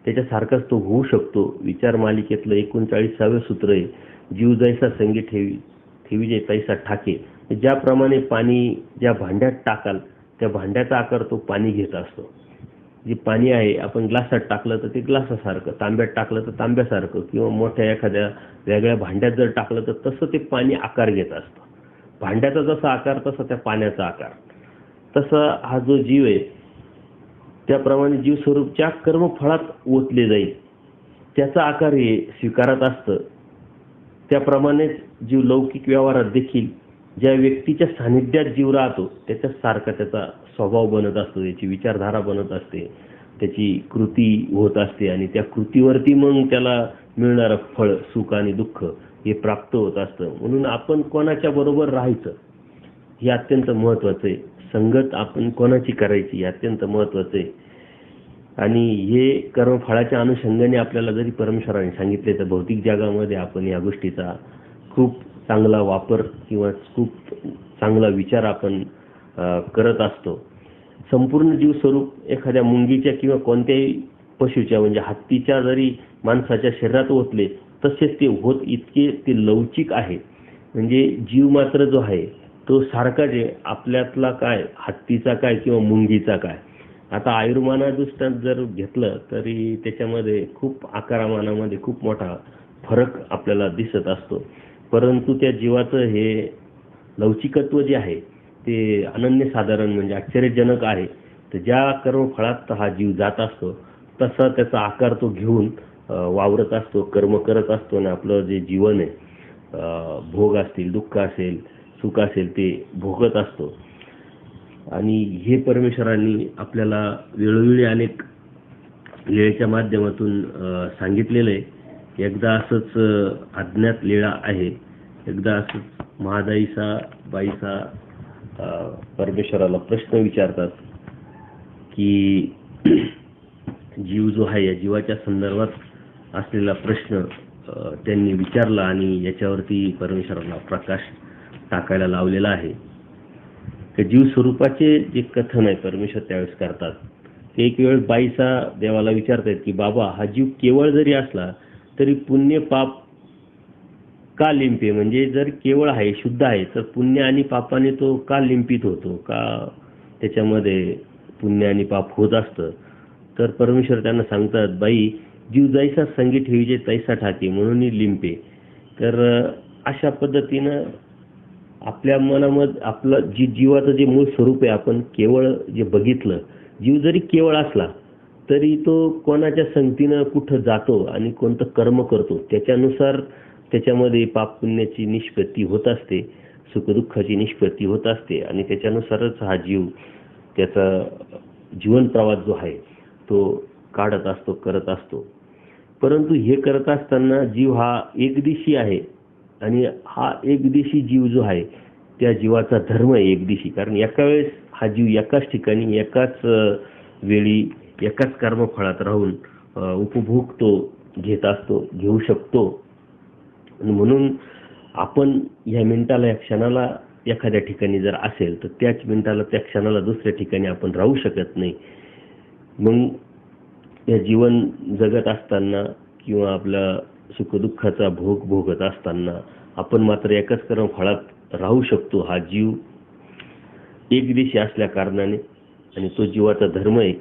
त्याच्यासारखाच तो होऊ शकतो. विचार मालिकेतलं 39वे सूत्र आहे, जीव जैसा संगी ठेविजे तैसा ठाके. ज्याप्रमाणे पाणी ज्या भांड्यात टाकाल त्या भांड्याचा आकार तो पाणी घेत असतो. जे पाणी आहे आपण ग्लासात टाकलं तर ते ग्लासासारखं, तांब्यात टाकलं तर तांब्यासारखं किंवा मोठ्या एखाद्या वेगळ्या भांड्यात जर टाकलं तर तसं ते पाणी आकार घेत असतं. भांड्याचा जसा आकार तसा त्या पाण्याचा आकार. तसा हा जो जीव आहे त्याप्रमाणे जीव स्वरूपच्या कर्मफळात ओतले जाईल त्याचा आकार हे स्वीकारत असतं. त्याप्रमाणेच जीव लौकिक व्यवहारात देखील ज्या व्यक्तीच्या सानिध्यात जीव राहतो त्याच्यासारखा त्याचा स्वभाव बनत असतो, त्याची विचारधारा बनत असते, त्याची कृती होत असते आणि त्या कृतीवरती मग त्याला मिळणारं फळ, सुख आणि दुःख हे प्राप्त होत असतं. म्हणून आपण कोणाच्या बरोबर राहायचं हे अत्यंत महत्त्वाचं आहे. संगत आपण कोणाची करायची हे अत्यंत महत्त्वाचं आहे. आणि हे कर्मफळाच्या अनुषंगाने आपल्याला जरी परमेश्वराने सांगितले तर भौतिक जगामध्ये आपण या गोष्टीचा खूप चांगला वापर किंवा खूप चांगला विचार आपण करत असतो. संपूर्ण जीवस्वरूप एखाद्या मुंगीच्या किंवा कोणत्याही पशुच्या म्हणजे हत्तीच्या जरी माणसाच्या शरीरात ओतले तसेच ते होत इतके ते लवचिक आहे. म्हणजे जीव मात्र जो आहे तो सारखाच आहे. आपल्यातला काय, हत्तीचा काय किंवा मुंगीचा काय. आता आयुर्मानादृष्ट्यात जर घेतलं तरी त्याच्यामध्ये खूप आकारमानामध्ये खूप मोठा फरक आपल्याला दिसत असतो. परंतु त्या जीवाचं हे लवचिकत्व जे आहे ते अनन्यसाधारण म्हणजे आश्चर्यजनक आहे. तर ज्या कर्मफळात हा जीव जात असतो तसा त्याचा आकार तो घेऊन वावरत असतो, कर्म करत असतो. आणि आपलं जे जीवन आहे, भोग असतील, दुःख असेल, सुख असेल ते भोगत असतो. आणि हे परमेश्वरांनी आपल्याला वेळोवेळी अनेक लीळेच्या माध्यमातून सांगितलेलं आहे. एकदा असंच अज्ञात लीळा आहे. एकदा असंच महादाईचा बाईचा परमेश्वराला प्रश्न विचारतात की जीव जो आहे या जीवाच्या संदर्भात असलेला प्रश्न त्यांनी विचारला आणि याच्यावरती परमेश्वराला प्रकाश टाकायला लावलेला आहे. तर जीव स्वरूपाचे जे कथन आहे परमेश्वर त्यावेळेस करतात ते एक वेळ बाईचा देवाला विचारतात की बाबा हा जीव केवळ जरी असला तरी पुण्य पाप का लिंपे, म्हणजे जर केवळ आहे शुद्ध आहे तर पुण्य आणि पापाने तो का लिंपित होतो, का त्याच्यामध्ये पुण्य आणि पाप होत असतं. तर परमेश्वर त्यांना सांगतात बाई जीव जैसा संगी ठेवीचे तैसा ठाके म्हणून लिंपे. तर अशा पद्धतीनं आपल्या मनामध्ये आपलं जीवाचं जे मूळ स्वरूप आहे आपण केवळ जे बघितलं, जीव जरी केवळ असला तरी तो कोणाच्या संगतीनं कुठं जातो आणि कोणतं कर्म करतो त्याच्यानुसार त्याच्यामध्ये पाप पुण्याची निष्पत्ती होत असते, सुखदुःखाची निष्पत्ती होत असते आणि त्याच्यानुसारच हा जीव त्याचा जीवन प्रवास जो आहे तो काढत असतो, करत असतो. परंतु हे करत असताना जीव हा एकदिशी आहे आणि हा एकदिशी जीव जो आहे त्या जीवाचा धर्म आहे एकदिशी. कारण एका वेळेस हा जीव एकाच ठिकाणी एकाच वेळी एकाच कर्मफळात राहून उपभोग तो घेत असतो, घेऊ शकतो. म्हणून आपण ह्या मिनिटाला या क्षणाला एखाद्या ठिकाणी जर असेल तर त्याच मिनिटाला त्या क्षणाला दुसऱ्या ठिकाणी आपण राहू शकत नाही. मग या जीवन जगत असताना किंवा आपला सुखदुःखाचा भोग भोगत असताना आपण मात्र एकाच कर्मफळात राहू शकतो. हा जीव एकदिशी असल्या कारणाने आणि तो जीवाचा धर्म आहे.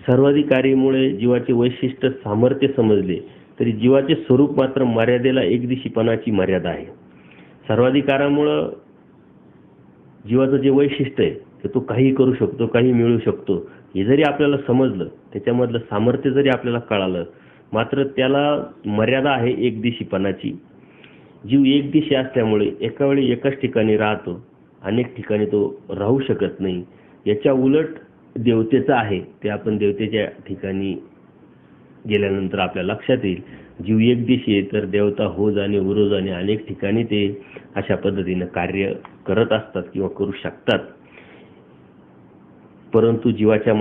सर्वाधिकारीमुळे जीवाचे वैशिष्ट्य सामर्थ्य समजले तरी जीवाचे स्वरूप मात्र मर्यादेला एकदिशीपणाची मर्यादा आहे. सर्वाधिकारामुळं जीवाचं जे वैशिष्ट्य आहे ते तो काही करू शकतो, काही मिळू शकतो हे जरी आपल्याला समजलं, त्याच्यामधलं सामर्थ्य जरी आपल्याला कळालं, मात्र त्याला मर्यादा आहे एकदिशीपणाची. जीव एकदिशी असल्यामुळे एका वेळी एकाच ठिकाणी राहतो, अनेक ठिकाणी तो राहू शकत नाही. याच्या उलट देवतेचं आहे ते आपण देवतेच्या ठिकाणी गेल्यानंतर आपल्या लक्षात येईल. जीव एकदिशी आहे तर देवता हो जाणे उरो जाणे अनेक ठिकाणी ते अशा पद्धतीनं कार्य करत असतात किंवा करू शकतात. परंतु जीवाच्या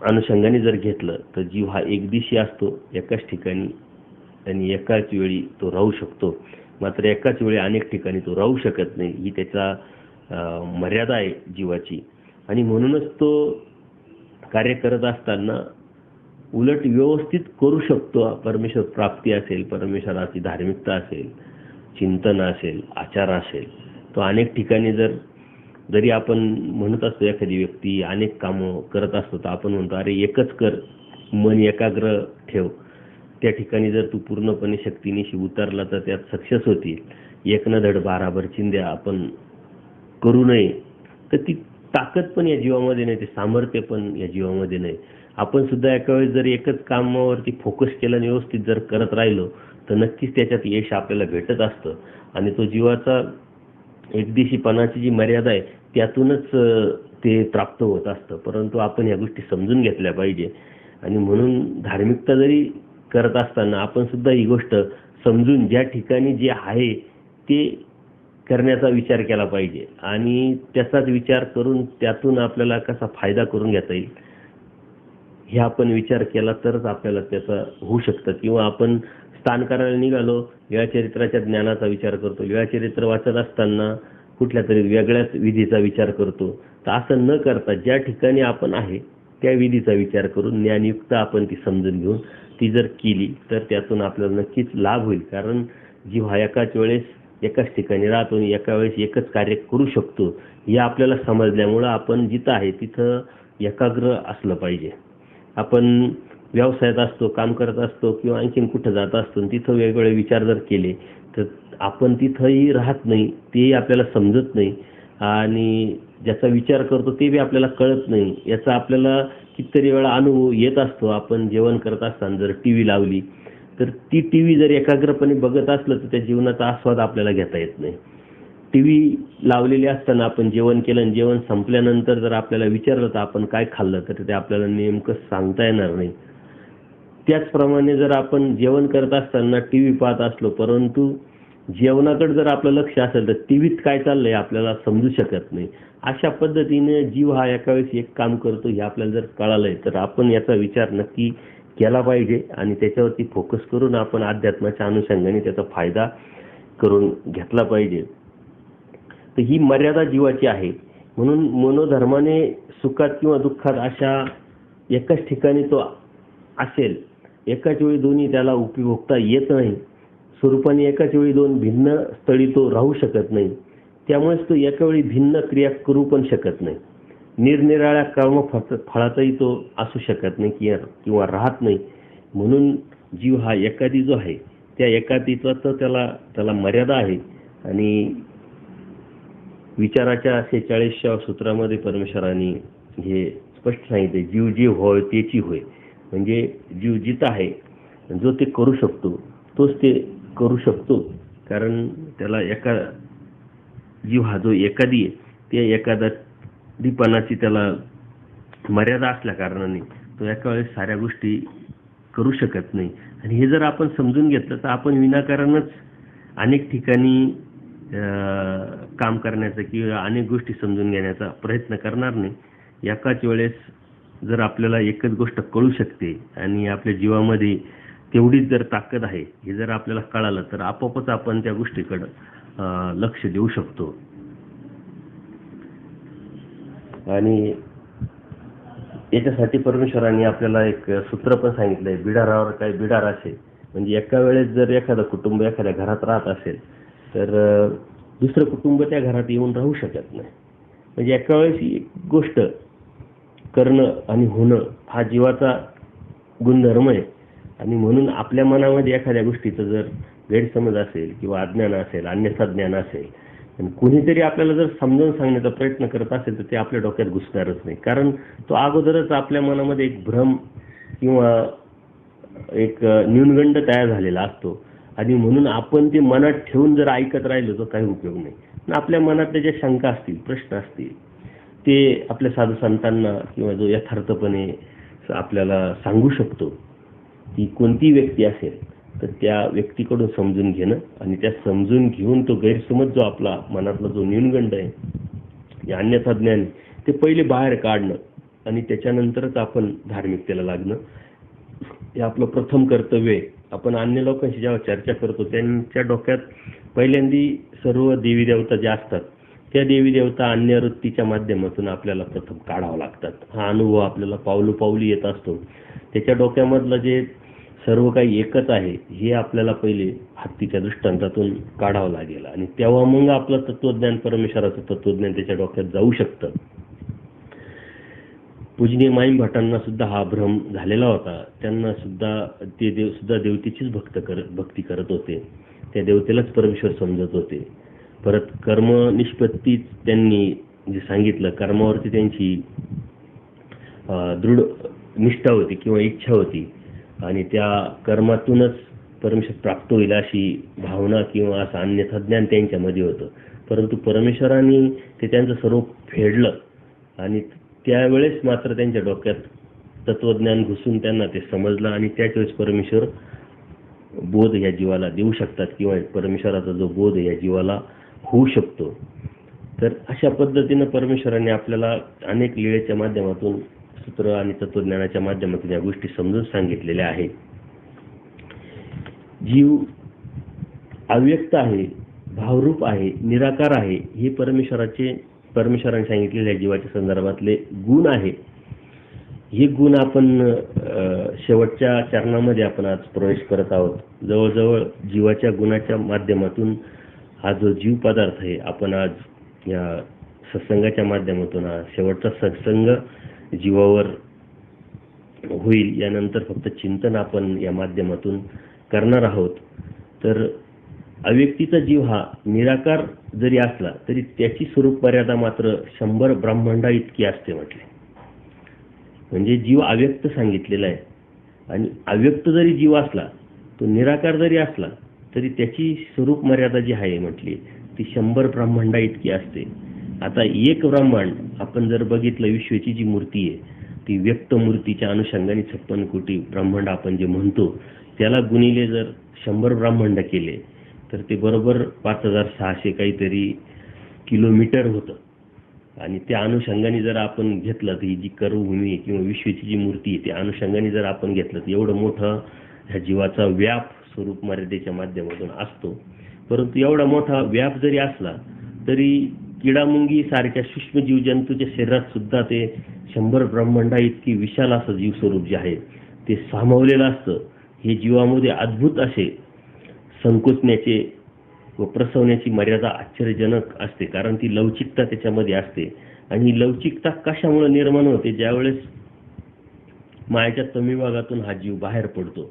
अनुषंगाने जर घेतलं तर जीव हा एकदिशी असतो एकाच ठिकाणी आणि एकाच वेळी तो राहू शकतो. मात्र एकाच वेळी अनेक ठिकाणी तो राहू शकत नाही, ही त्याचा मर्यादा आहे जीवाची. आणि म्हणूनच तो कार्य करत असताना उलट व्यवस्थित करू शकतो. परमेश्वर प्राप्ती असेल, परमेश्वराची धार्मिकता असेल, चिंतन असेल, आचार असेल, तो अनेक ठिकाणी जरी आपण म्हणत असतो एखादी व्यक्ती अनेक कामं करत असतो तर आपण म्हणतो अरे एकच कर, मन एकाग्र ठेव. त्या ठिकाणी जर तू पूर्णपणे शक्तीनिशी उतरला तर त्यात सक्सेस होतील. एक न धड भाराभर चिंध्या आपण करू नये. तर ती ताकद पण या जीवामध्ये नाही, ते सामर्थ्य पण या जीवामध्ये नाही. आपण सुद्धा एका वेळेस जर एकच कामावरती फोकस केलं आणि व्यवस्थित जर करत राहिलो तर नक्कीच त्याच्यात यश आपल्याला भेटत असतं. आणि तो जीवाचा एकदिशीपणाची जी मर्यादा आहे त्यातूनच ते प्राप्त होत असतं. परंतु आपण ह्या गोष्टी समजून घेतल्या पाहिजे. आणि म्हणून धार्मिकता जरी करत असताना आपण सुद्धा ही गोष्ट समजून ज्या ठिकाणी जे आहे ते करण्याचा विचार केला पाहिजे आणि त्याचाच विचार करून त्यातून आपल्याला कसा फायदा करून घेता येईल हे आपण विचार केला तरच आपल्याला त्याचा होऊ शकतं. किंवा आपण स्थान करायला निघालो, लीळाचरित्राच्या ज्ञानाचा विचार करतो, लीळाचरित्र वाचत असताना कुठल्या तरी वेगळ्याच विधीचा विचार करतो. तर असं न करता ज्या ठिकाणी आपण आहे त्या विधीचा विचार करून ज्ञानयुक्त आपण ती समजून घेऊन ती जर केली तर त्यातून आपल्याला नक्कीच लाभ होईल. कारण जीव हा एकाच वेळेस एकाच ठिकाणी राहतो आणि एका वेळेस एकच कार्य करू शकतो हे आपल्याला समजल्यामुळं आपण जिथं आहे तिथं एकाग्र असलं पाहिजे. आपण व्यवसायात असतो, काम करत असतो किंवा आणखीन कुठं जात असतो आणि तिथं वेगवेगळे विचार जर केले तर आपण तिथंही राहत नाही, तेही आपल्याला समजत नाही आणि ज्याचा विचार करतो ते बी आपल्याला कळत नाही. याचा आपल्याला कितीतरी वेळा अनुभव येत असतो. आपण जेवण करत असताना जर टी व्ही लावली तर ती टी व्ही जर एकाग्रपणे बघत असलं तर त्या जीवनाचा आस्वाद आपल्याला घेता येत नाही. टीव्ही लावलेली असताना आपण जेवण केलं आणि जेवण संपल्यानंतर जर आपल्याला विचारलं तर आपण काय खाल्लं तर ते आपल्याला नेमकं सांगता येणार नाही. त्याचप्रमाणे जर आपण जेवण करत असताना टीव्ही पाहत असलो परंतु जेवणाकडे जर आपलं लक्ष असेल तर टीव्हीत काय चाललंय आपल्याला समजू शकत नाही. अशा पद्धतीने जीव हा एका वेळेस एक काम करतो हे आपल्याला जर कळालंय तर आपण याचा विचार नक्की केला पाहिजे आणि त्याच्यावरती फोकस करून आपण अध्यात्माच्या अनुषंगाने त्याचा फायदा करून घेतला पाहिजे. तर ही मर्यादा जीवाची आहे. म्हणून मनोधर्माने सुखात किंवा दुःखात अशा एकाच ठिकाणी तो असेल, एकाच वेळी दोन्ही त्याला उपभोगता येत नाही. स्वरूपाने एकाच वेळी दोन भिन्न स्थळी तो राहू शकत नाही. त्यामुळेच तो एका वेळी भिन्न क्रिया करू पण शकत नाही. निरनिराळ्या कर्म फळातही तो असू शकत नाही किंवा राहत नाही. म्हणून जीव हा एकादी जो आहे त्या एकादीचा त्याला मर्यादा आहे. आणि विचाराच्या 46व्या सूत्रामध्ये परमेश्वरांनी हे स्पष्ट सांगितले, जीव जे होय तेची होय. म्हणजे जीव जित आहे जो ते करू शकतो तोच ते करू शकतो. कारण त्याला जीव हा जो एकादी आहे त्या एकादीपणाची त्याला मर्यादा असल्या कारणाने तो एका वेळेस साऱ्या गोष्टी करू शकत नाही. आणि हे जर आपण समजून घेतलं तर आपण विनाकारणच अनेक ठिकाणी काम करण्याचा किंवा अनेक गोष्टी समजून घेण्याचा प्रयत्न करणार नाही. एकाच वेळेस जर आपल्याला एकच गोष्ट कळू शकते आणि आपल्या जीवामध्ये तेवढीच जर ताकद आहे हे जर आपल्याला कळालं तर आपोआपच आपण त्या गोष्टीकडं लक्ष देऊ शकतो. आणि याच्यासाठी परमेश्वरांनी आपल्याला एक सूत्र पण सांगितलंय, बिडारावर काय बिडार असेल. म्हणजे एका वेळेस जर एखादं कुटुंब एखाद्या घरात राहत असेल तर दुसरं कुटुंब त्या घरात येऊन राहू शकत नाही. म्हणजे एका वेळेस एक गोष्ट करणं आणि होणं हा जीवाचा गुणधर्म आहे. आणि म्हणून आपल्या मनामध्ये एखाद्या गोष्टीचं जर गैरसमज असेल किंवा अज्ञान असेल, अन्यथा ज्ञान असेल आणि कोणीतरी आपल्याला जर समजावून सांगण्याचा प्रयत्न करत असेल तर ते आपल्या डोक्यात घुसणारच नाही. कारण तो अगोदरच आपल्या मनामध्ये एक भ्रम किंवा एक न्यूनगंड तयार झालेला असतो. आणि म्हणून आपण ते मनात ठेवून जर ऐकत राहिलो तर काही उपयोग नाही. आपल्या मनात त्याच्या शंका असतील, प्रश्न असतील, ते आपल्या साधू संतांना किंवा जो यथार्थपणे आपल्याला सांगू शकतो की कोणती व्यक्ती असेल तर त्या व्यक्तीकडून समजून घेणं आणि त्या समजून घेऊन तो गैरसमज जो आपला मनातला जो न्यूनगंड आहे अन्यथा ज्ञान ते पहिले बाहेर काढणं आणि त्याच्यानंतरच आपण धार्मिकतेला लागणं हे आपलं प्रथम कर्तव्य आहे. आपण अन्य लोकांशी जेव्हा चर्चा करतो त्यांच्या डोक्यात पहिल्यांदी सर्व देवी देवता ज्या असतात त्या देवी देवता अन्य वृत्तीच्या माध्यमातून आपल्याला प्रथम काढावं लागतात. हा अनुभव आपल्याला पावलोपावली येत असतो. त्याच्या डोक्यामधलं जे सर्व काही एकच आहे हे आपल्याला पहिले हत्तीच्या दृष्टांतातून काढावं लागेल आणि तेव्हा मग आपलं तत्वज्ञान, परमेश्वराचं तत्वज्ञान त्याच्या डोक्यात जाऊ शकतं. पूजनीय माईम भटांना सुद्धा हा भ्रम झालेला होता. त्यांना सुद्धा ते देव सुद्धा देवतेचीच भक्ती करत होते. त्या देवतेलाच परमेश्वर समजत होते. परत कर्म निष्पत्तीच त्यांनी जे सांगितलं, कर्मावरती त्यांची दृढ निष्ठा होती किंवा इच्छा होती आणि त्या कर्मातूनच परमेश्वर प्राप्त होईल अशी भावना किंवा असं अन्यथा ज्ञान त्यांच्यामध्ये होतं. परंतु परमेश्वरांनी ते त्यांचं सर्व फेडलं आणि त्यावेळेस मात्र त्यांच्या डोक्यात तत्वज्ञान घुसून त्यांना ते समजलं आणि त्याच वेळेस परमेश्वर बोध या जीवाला देऊ शकतात किंवा परमेश्वराचा जो बोध या जीवाला होऊ शकतो. तर अशा पद्धतीनं परमेश्वराने आपल्याला अनेक लीळेच्या माध्यमातून सूत्र आणि तत्वज्ञानाच्या माध्यमातून या गोष्टी समजून सांगितलेल्या आहेत. जीव अव्यक्त आहे, भावरूप आहे, निराकार आहे, हे परमेश्वराने सांगितलेल्या जीवाच्या संदर्भातले गुण आहे. हे गुण आपण शेवटच्या चरणामध्ये आपण आज प्रवेश करत आहोत. जवळजवळ जीवाच्या गुणाच्या माध्यमातून हा जो जीव पदार्थ आहे आपण आज या सत्संगाच्या माध्यमातून हा शेवटचा सत्संग जीवावर होईल. यानंतर फक्त चिंतन आपण या माध्यमातून करणार आहोत. तर अव्यक्तीचा जीव हा निराकार जरी असला तरी त्याची स्वरूप मर्यादा मात्र 100 ब्रह्मांडा इतकी असते म्हटले. म्हणजे जीव अव्यक्त सांगितलेला आहे आणि अव्यक्त जरी जीव असला, तो निराकार जरी असला तरी त्याची स्वरूप मर्यादा जी आहे म्हटली ती 100 ब्रह्मांडा इतकी असते. आता एक ब्रह्मांड आपण जर बघितलं, विश्वाची जी मूर्ती आहे ती व्यक्त मूर्तीच्या अनुषंगाने 56 कोटी ब्रह्मांड आपण जे म्हणतो त्याला गुणिले जर 100 ब्रह्मांड केले तर ते बरोबर 5600 काहीतरी किलोमीटर होतं. आणि त्या अनुषंगाने जर आपण घेतलं तर ही जी कर्मभूमी किंवा विश्वाची जी मूर्ती आहे त्या अनुषंगाने जर आपण घेतलं तर एवढं मोठं ह्या जीवाचा व्याप स्वरूप मर्यादेच्या माध्यमातून असतो. परंतु एवढा मोठा व्याप जरी असला तरी किडामुंगी सारख्या सूक्ष्म जीवजंतूच्या शरीरात सुद्धा ते 100 ब्रह्मांडा इतकी विशाल असं जीवस्वरूप जे आहे ते सामावलेलं असतं. हे जीवामध्ये अद्भुत असे संकोचण्याचे व प्रसवण्याची मर्यादा आश्चर्यजनक असते, कारण ती लवचिकता त्याच्यामध्ये असते. आणि ही लवचिकता कशामुळे निर्माण होते? ज्यावेळेस मायाच्या तमिभागातून हा जीव बाहेर पडतो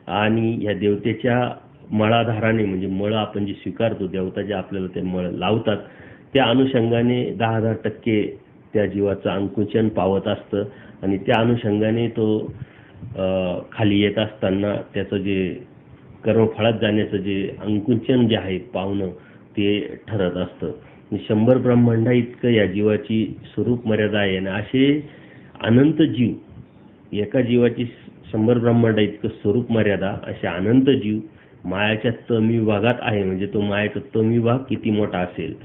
आणि या देवतेच्या मळाधाराने, म्हणजे मळ आपण जे स्वीकारतो, देवता जे आपल्याला ते मळ लावतात त्या अनुषंगाने 10,000% त्या जीवाचं अंकुचन पावत असतं. आणि त्या अनुषंगाने तो खाली येत असताना त्याचं जे कर्मफळात जाण्याचं जे अंकुचन जे आहे पावणं ते ठरत असतं. 100 ब्रह्मांडा इतकं या जीवाची स्वरूप मर्यादा आहे. आणि असे अनंत जीव, एका जीवाची 100 ब्रह्मांडा इतकं स्वरूप मर्यादा, असे अनंत जीव मायाच्या तमिभागात आहे. म्हणजे तो मायाचा तमिभाग किती मोठा असेल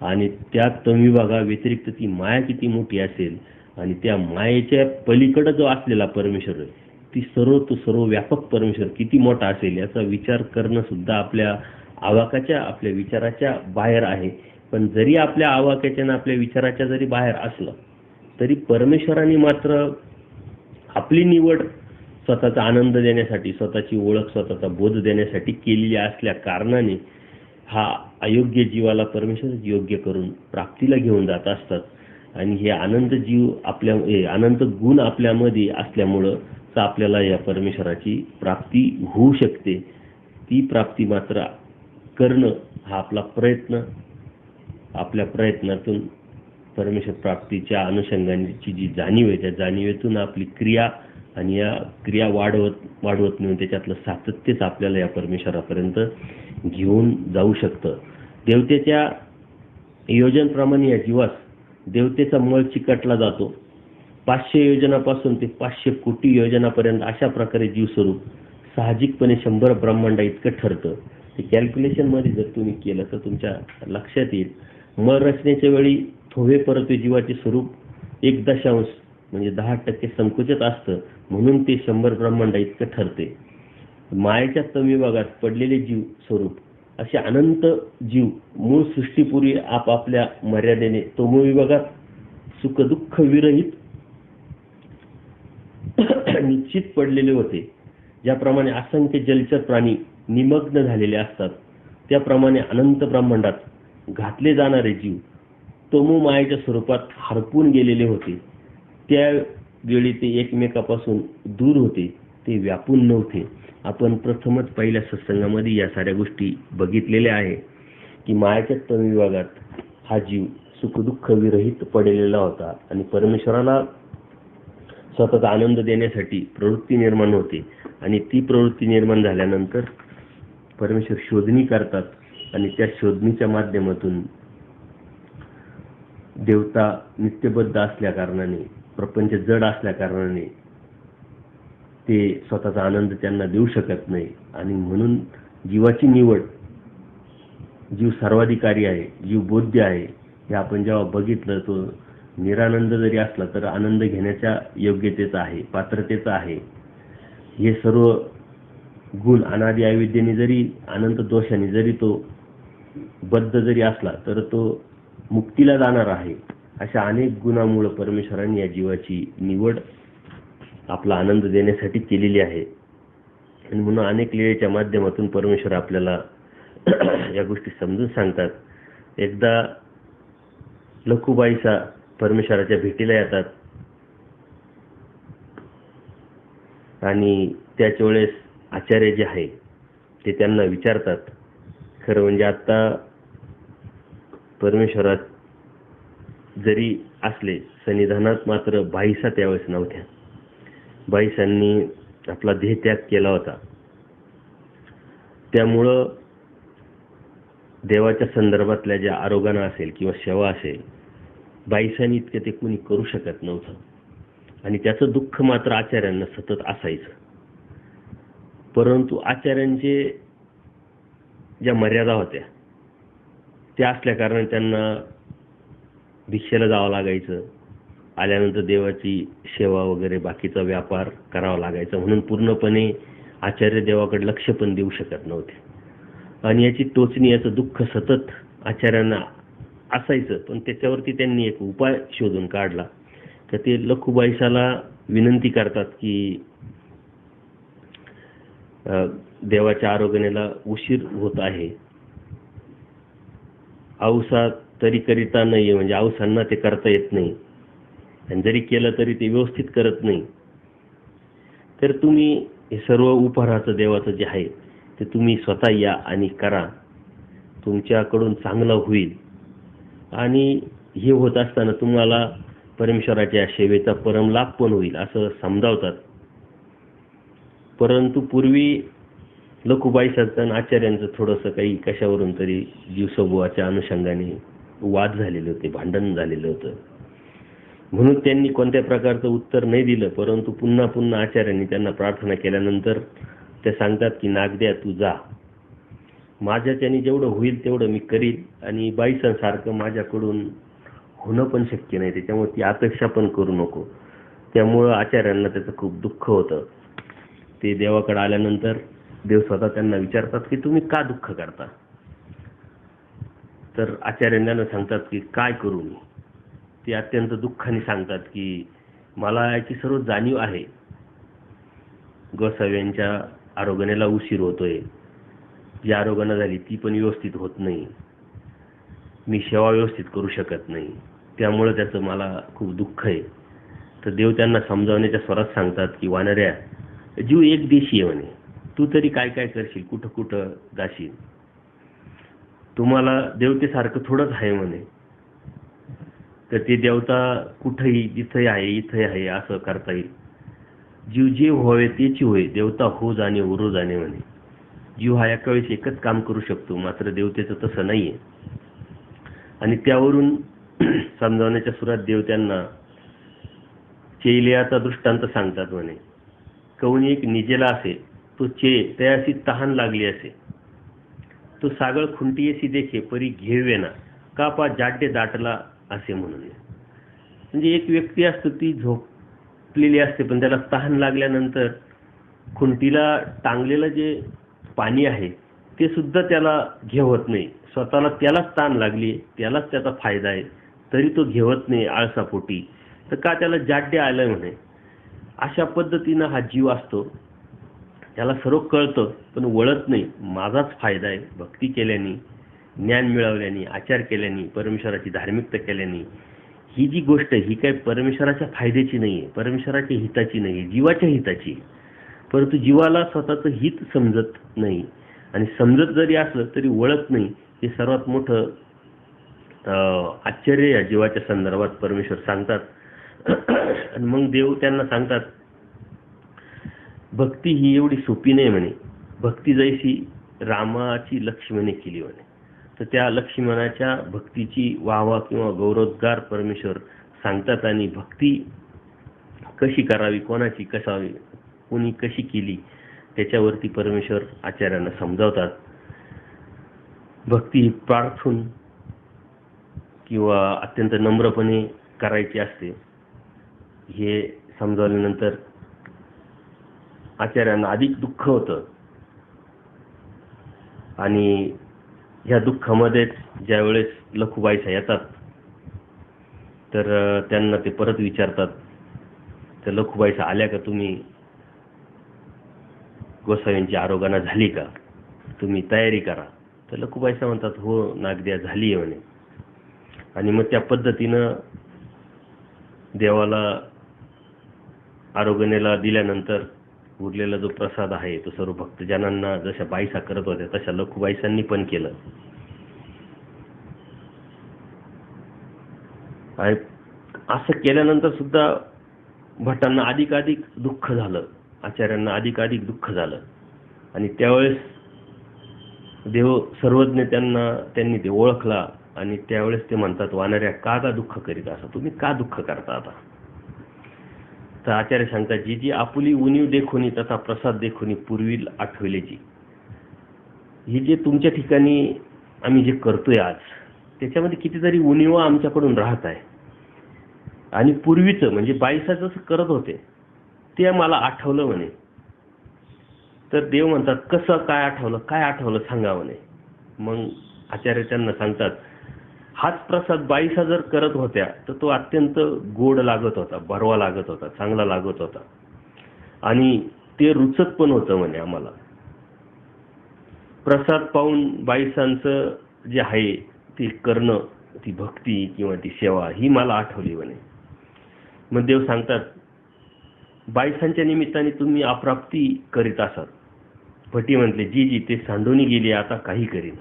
आणि त्या तमिभागा व्यतिरिक्त ती माया किती मोठी असेल आणि त्या मायेच्या पलीकडे जो असलेला परमेश्वर आहे ती तो सर्व व्यापक परमेश्वर किती मोठा असेल याचा विचार करणं सुद्धा आपल्या आवाकाच्या, आपल्या विचाराच्या बाहेर आहे. पण जरी आपल्या आवाक्याच्या आणि आपल्या विचाराच्या जरी बाहेर असलं तरी परमेश्वराने मात्र आपली निवड स्वतःचा आनंद देण्यासाठी, स्वतःची ओळख, स्वतःचा बोध देण्यासाठी केलेली असल्या कारणाने हा अयोग्य जीवाला परमेश्वर योग्य करून प्राप्तीला घेऊन जात असतात. आणि हे आनंद जीव आनंद गुण आपल्यामध्ये असल्यामुळं आपल्याला या परमेश्वराची प्राप्ती होऊ शकते. ती प्राप्ती मात्र करणं हा आपला प्रयत्न, आपल्या प्रयत्नातून परमेश्वर प्राप्तीच्या अनुषंगाची जी जाणीव आहे त्या जाणीवेतून आपली क्रिया आणि या क्रिया वाढवत नेऊन त्याच्यातलं सातत्यच आपल्याला या परमेश्वरापर्यंत घेऊन जाऊ शकतं. देवतेच्या योजनेप्रमाणे या जीवास देवतेचा मळ चिकटला जातो. 500 योजनापासून ते 500 कोटी योजनापर्यंत अशा प्रकारे जीवस्वरूप साहजिकपणे 100 ब्रह्मांडा इतकं ठरतं. ते कॅल्क्युलेशनमध्ये जर तुम्ही केलं तर तुमच्या लक्षात येईल. मळ रचनेच्या वेळी थोवे परत्वे जीवाचे स्वरूप 1 म्हणजे 10% संकुचित असतं, म्हणून ते 100 ब्रह्मांडा इतकं ठरते. मायेच्या तमिभागात पडलेले जीव स्वरूप असे अनंत जीव मूळ सृष्टीपूर्वी आपापल्या मर्यादेने तमोविभागात सुखदुःख विरहित निश्चित पडलेले होते. ज्याप्रमाणे असंख्य जलचर प्राणी निमग्न झालेले असतात त्याप्रमाणे अनंत ब्रह्मांडात घातले जाणारे जीव तमो मायेच्या स्वरूपात हरपून गेलेले होते. त्यावेळी ते एकमेकापासून दूर होते, ते व्यापून नव्हते. आपण प्रथमच पहिल्या सत्संगामध्ये या साऱ्या गोष्टी बघितलेल्या आहे की मायाच्या तमिभागात हा जीव सुखदुःख विरहित पडलेला होता आणि परमेश्वराला स्वतःचा आनंद देण्यासाठी प्रवृत्ती निर्माण होते. आणि ती प्रवृत्ती निर्माण झाल्यानंतर परमेश्वर शोधणी करतात आणि त्या शोधणीच्या माध्यमातून देवता नित्यबद्ध असल्या कारणाने, प्रपंच जड असल्या कारणाने ते स्वतःचा आनंद त्यांना देऊ शकत नाही. आणि म्हणून जीवाची निवड, जीव सर्वाधिकारी आहे, जीव बोध्य आहे, हे आपण जेव्हा बघितलं तो निरानंद जरी असला तर आनंद घेण्याच्या योग्यतेचा आहे, पात्रतेचा आहे. हे सर्व गुण अनादि अविद्येने जरी अनंत दोषाने जरी तो बद्ध जरी असला तर तो मुक्तीला जाणार आहे. अशा अनेक गुणांमुळे परमेश्वराने या जीवाची निवड आपला आनंद देण्यासाठी केलेली आहे. आणि म्हणून अनेक लीळेच्या माध्यमातून परमेश्वर आपल्याला या गोष्टी समजून सांगतात. एकदा लखुबाईसा परमेश्वराच्या भेटीला येतात आणि त्याच वेळेस आचार्य जे आहे ते त्यांना विचारतात. खरं म्हणजे आता परमेश्वरात जरी असले सन्निधानात मात्र बाईसा त्यावेळेस नव्हत्या. बाईसांनी आपला देहत्याग केला होता. त्यामुळं देवाच्या संदर्भातल्या ज्या आरोगणा असेल किंवा सेवा असेल, बाईसांनी इतकं ते कुणी करू शकत नव्हतं. आणि त्याचं दुःख मात्र आचार्यांना सतत असायचं. परंतु आचार्यांचे ज्या मर्यादा होत्या त्या असल्या कारणाने त्यांना भिक्षेला जावं लागायचं, आल्यानंतर देवाची सेवा वगैरे बाकीचा व्यापार करावा लागायचा, म्हणून पूर्णपणे आचार्य देवाकडे लक्ष पण देऊ शकत नव्हते. आणि याची टोचणी, याचं दुःख सतत आचार्यांना असायचं. पण त्याच्यावरती त्यांनी एक उपाय शोधून काढला. तर ते लखुबाईसाला विनंती करतात की देवाच्या आरोग्याला उशीर होत आहे, औसा तरी करिता नाही, म्हणजे औसांना ते करता येत नाही, आणि जरी केलं तरी ते व्यवस्थित करत नाही. तर तुम्ही हे सर्व उपहाराचं देवाचं जे आहे ते तुम्ही स्वतः या आणि करा, तुमच्याकडून चांगलं होईल. आणि हे होत असताना तुम्हाला परमेश्वराच्या सेवेचा परमलाभ पण होईल असं समजावतात. परंतु पूर्वी लखुबाईसांचं आचार्यांचं थोडंसं काही कशावरून तरी जीवसमूहाच्या अनुषंगाने वाद झालेले होते, भांडण झालेलं होतं, म्हणून त्यांनी कोणत्या प्रकारचं उत्तर नाही दिलं. परंतु पुन्हा पुन्हा आचार्यांनी त्यांना प्रार्थना केल्यानंतर ते सांगतात की नागद्या तू जा, माझ्याच्याने जेवढं होईल तेवढं मी करील, आणि बाईसांसारखं माझ्याकडून होणं पण शक्य नाही, त्याच्यामुळे ती अपेक्षा पण करू नको. त्यामुळं आचार्यांना त्याचं खूप दुःख होतं. ते देवाकडे आल्यानंतर देव स्वतः त्यांना विचारतात की तुम्ही का दुःख करता. तर आचार्यांना सांगतात की काय करू मी. ते अत्यंत दुःखाने सांगतात की मला याची सर्व जाणीव आहे, गोसाव्यांच्या आरोग्याला उशीर होतोय, जी आरोग्याला झाली ती पण व्यवस्थित होत नाही, मी सेवा व्यवस्थित करू शकत नाही, त्यामुळे त्याचं मला खूप दुःख आहे. तर देव त्यांना समजावण्याच्या स्वरात सांगतात की वानऱ्या, जीव एक देशी आहे म्हणे, तू तरी काय काय करशील, कुठं कुठं जाशील, तुम्हाला देवतेसारखं थोडंच आहे म्हणे. तर ते देवता कुठंही जिथंही आहे इथंही आहे असं करता येईल. जीव जे व्हावे तेची होय, देवता हो जाणे उरो जाणे म्हणे. जीव हा एका वेळेस एकच काम करू शकतो, मात्र देवतेचं तसं नाहीये. आणि त्यावरून समजावण्याच्या सुरात देव त्यांना चेलियाचा दृष्टांत सांगतात म्हणे. कवणी एक निजेला असे, तो तयासी तहान लागली असे, तो सागळ खुंटीयेसी देखे परी घेवेना, का पा जाड्डे दाटला असे म्हणून. म्हणजे एक व्यक्ती असतो, ती झोपलेली असते, पण त्याला तहान लागल्यानंतर खुंटीला टांगलेलं जे पाणी आहे ते सुद्धा त्याला घेवत नाही. स्वतःला त्यालाच तहान लागली, त्यालाच त्याचा फायदा आहे, तरी तो घेवत नाही आळसापोटी. तर का त्याला जाड्डे आलंय म्हणे. अशा पद्धतीनं हा जीव असतो, त्याला सर्व कळतं पण वळत नाही. माझाच फायदा आहे, भक्ती केल्याने, ज्ञान मिळवल्याने, आचार केल्याने, परमेश्वराची धार्मिकता केल्याने, ही जी गोष्ट ही काही परमेश्वराच्या फायद्याची नाही आहे, परमेश्वराच्या हिताची नाही, जीवाच्या हिताची. परंतु जीवाला स्वतःचं हित समजत नाही, आणि समजत जरी असलं तरी वळत नाही. हे सर्वात मोठं आश्चर्य या जीवाच्या संदर्भात परमेश्वर सांगतात. आणि मग देव त्यांना सांगतात, भक्ती ही एवढी सोपी नाही म्हणे. भक्ती जैसी रामाची लक्ष्मणे केली म्हणे. तर त्या लक्ष्मणाच्या भक्तीची वाहवा किंवा गौरवोद्गार परमेश्वर सांगतात. आणि भक्ती कशी करावी, कोणाची कसावी, कोणी कशी केली, त्याच्यावरती परमेश्वर आचार्यांना समजावतात. भक्ती प्रार्थून किंवा अत्यंत नम्रपणे करायची असते, हे समजावल्यानंतर आचार्यांना अधिक दुःख होतं. आणि ह्या दुःखामध्येच ज्या वेळेस लखुबाईसा येतात, तर त्यांना ते परत विचारतात, तर लखुबाईसा आल्या का, तुम्ही गोसाव्यांची आरोगणा झाली का, तुम्ही तयारी करा. तर लखुबाईसा म्हणतात, हो नागद्या झाली आहे म्हणे. आणि मग त्या पद्धतीनं देवाला आरोगणेला दिल्यानंतर उरलेला जो प्रसाद आहे तो सर्व भक्तजनांना जशा बाईसा करत होत्या तशा लखुबाईसांनी पण केलं. असं केल्यानंतर सुद्धा भटांना अधिकाधिक दुःख झालं, आचार्यांना अधिकाधिक दुःख झालं. आणि त्यावेळेस देव सर्वज्ञ त्यांनी ते ओळखला आणि त्यावेळेस ते म्हणतात, वानऱ्या का दुःख करीत असा, तुम्ही का दुःख करता आता? तर आचार्य सांगतात, जी जी आपुली उणीव देखोनी तथा प्रसाद देखोनी पूर्वी आठवले जी. ही जे तुमच्या ठिकाणी आम्ही जे करतोय आज, त्याच्यामध्ये कितीतरी उणीवा आमच्याकडून राहत आहे. आणि पूर्वीचं म्हणजे बाईसा जसं करत होते ते मला आठवलं म्हणे. तर देव म्हणतात, कसं काय आठवलं, काय आठवलं सांगा म्हणे. मग आचार्य त्यांना सांगतात, हाच प्रसाद बाईसा जर करत होत्या तर तो अत्यंत गोड लागत होता, बरवा लागत होता, चांगला लागत होता आणि ते रुचक पण होतं म्हणे आम्हाला. प्रसाद पाहून बाईसांचं जे आहे ती करणं, ती भक्ती किंवा ती सेवा ही मला आठवली म्हणे. मग देव सांगतात, बाईसांच्या निमित्ताने तुम्ही अप्राप्ती करीत असाल. भटी म्हटले, जी जी ते सांडून गेले, आता काही करीन.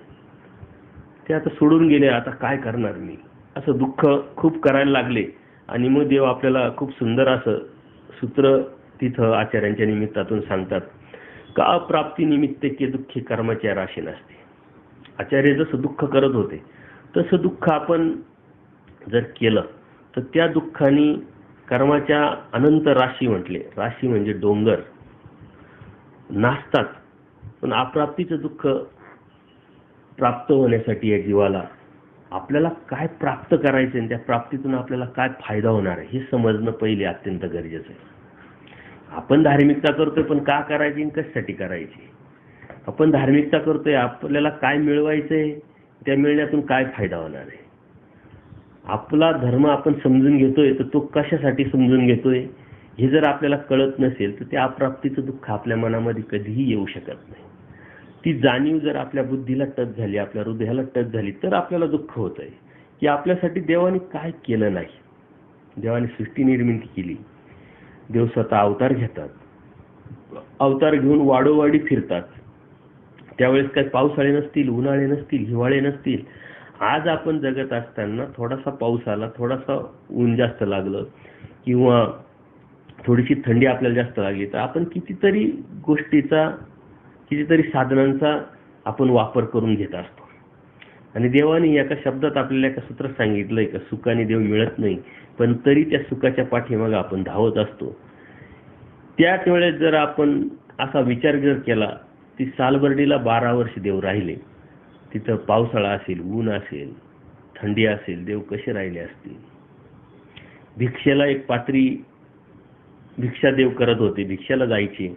ते आता सोडून गेले, आता काय करणार मी, असं दुःख खूप करायला लागले. आणि मग देव आपल्याला खूप सुंदर असं सूत्र तिथं आचार्यांच्या निमित्तातून सांगतात, का अप्राप्ती निमित्त के दुःखी कर्माच्या राशी नसते. आचार्य जसं दुःख करत होते तसं दुःख आपण जर केलं तर त्या दुःखाने कर्माच्या अनंत राशी म्हटले, राशी म्हणजे डोंगर, नाचतात. पण अप्राप्तीचं दुःख प्राप्त होण्यासाठी या जीवाला आपल्याला काय प्राप्त करायचं आणि त्या प्राप्तीतून आपल्याला काय फायदा होणार आहे हे समजणं पहिले अत्यंत गरजेचं आहे. आपण धार्मिकता करतोय पण का करायची आणि कशासाठी करायची? आपण धार्मिकता करतोय, आपल्याला काय मिळवायचंय, त्या मिळण्यातून काय फायदा होणार आहे? आपला धर्म आपण समजून घेतोय तर तो कशासाठी समजून घेतोय हे जर आपल्याला कळत नसेल तर त्या अप्राप्तीचं दुःख आपल्या मनामध्ये कधीही येऊ शकत नाही. ती जाणीव जर आपल्या बुद्धीला टच झाली, आपल्या हृदयाला टच झाली, तर आपल्याला दुःख होत आहे की आपल्यासाठी देवाने काय केलं नाही. देवाने सृष्टी निर्मिती केली, देव स्वतः अवतार घेतात, अवतार घेऊन वाडोवाडी फिरतात. त्यावेळेस काही पावसाळे नसतील, उन्हाळे नसतील, हिवाळे नसतील. आज आपण जगत असताना थोडासा पाऊस आला, थोडासा ऊन जास्त लागलं किंवा थोडीशी थंडी आपल्याला जास्त लागली तर आपण कितीतरी गोष्टीचा, कितीतरी साधनांचा आपण वापर करून घेत असतो. आणि देवाने एका शब्दात आपल्याला एका सूत्रात सांगितलंय का सुखाने देव मिळत नाही, पण तरी त्या सुखाच्या पाठीमागे आपण धावत असतो. त्याच वेळेस जर आपण असा विचार जर केला, ती सालबर्डीला 12 वर्ष देव राहिले, तिथं पावसाळा असेल, ऊन असेल, थंडी असेल, देव कसे राहिले असतील. भिक्षेला एक पात्री भिक्षा देव करत होते, भिक्षाला जायचे,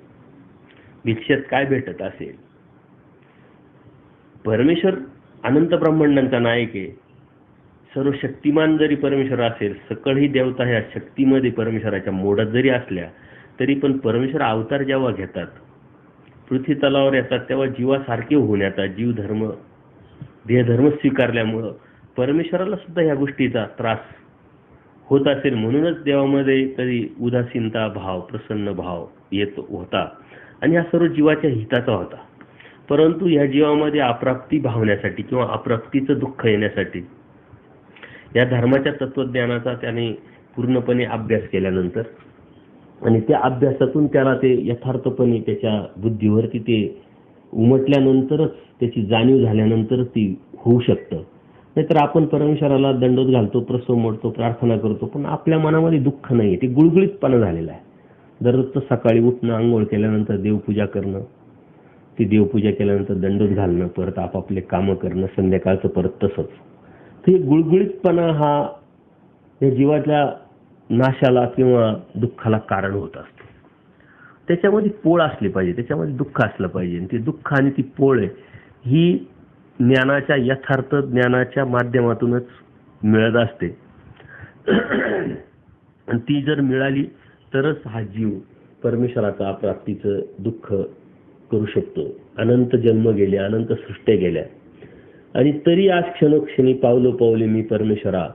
भिक्षेत काय भेटत असेल. परमेश्वर अनंत ब्रह्मांडांचा नायक आहे, सर्व शक्तिमान जरी परमेश्वर असेल, सकळही देवता ह्या शक्तीमध्ये परमेश्वराच्या मोडात जरी असल्या तरी पण परमेश्वर अवतार जेव्हा घेतात, पृथ्वी तलावर येतात, तेव्हा जीवासारखे होऊन येतात. जीवधर्म, देहधर्म स्वीकारल्यामुळं परमेश्वराला सुद्धा ह्या गोष्टीचा त्रास होत असेल. म्हणूनच देवामध्ये कधी उदासीनता भाव, प्रसन्न भाव येत होता आणि हा सर्व जीवाच्या हिताचा होता. परंतु ह्या जीवामध्ये अप्राप्ती भावण्यासाठी किंवा अप्राप्तीचं दुःख येण्यासाठी या धर्माच्या तत्वज्ञानाचा त्याने पूर्णपणे अभ्यास केल्यानंतर आणि त्या अभ्यासातून त्याला ते यथार्थपणे त्याच्या बुद्धीवरती ते उमटल्यानंतरच, त्याची जाणीव झाल्यानंतरच ती होऊ शकतं. नाहीतर आपण परमेश्वराला दंडोत घालतो, प्रसव मोडतो, प्रार्थना करतो, पण आपल्या मनामध्ये दुःख नाही, ते गुळगुळीतपणा झालेला आहे. दररोजचं सकाळी उठणं, आंघोळ केल्यानंतर देवपूजा करणं, ती देवपूजा केल्यानंतर दंडोत घालणं, परत आपापले कामं करणं, संध्याकाळचं परत तसंच. ते गुळगुळीतपणा हा या जीवाच्या नाशाला किंवा दुःखाला कारण होत असतो. त्याच्यामध्ये पोळ असली पाहिजे, त्याच्यामध्ये दुःख असलं पाहिजे. आणि ते दुःख आणि ती पोळ ही ज्ञानाच्या, यथार्थ ज्ञानाच्या माध्यमातूनच मिळत असते. आणि ती जर मिळाली तरच हा जीव परमेश्वराचा अप्राप्तीचं दुःख करू शकतो. अनंत जन्म गेले, अनंत सृष्ट्या गेल्या, आणि तरी आज क्षणोक्षणी पावलो पावले मी परमेश्वरा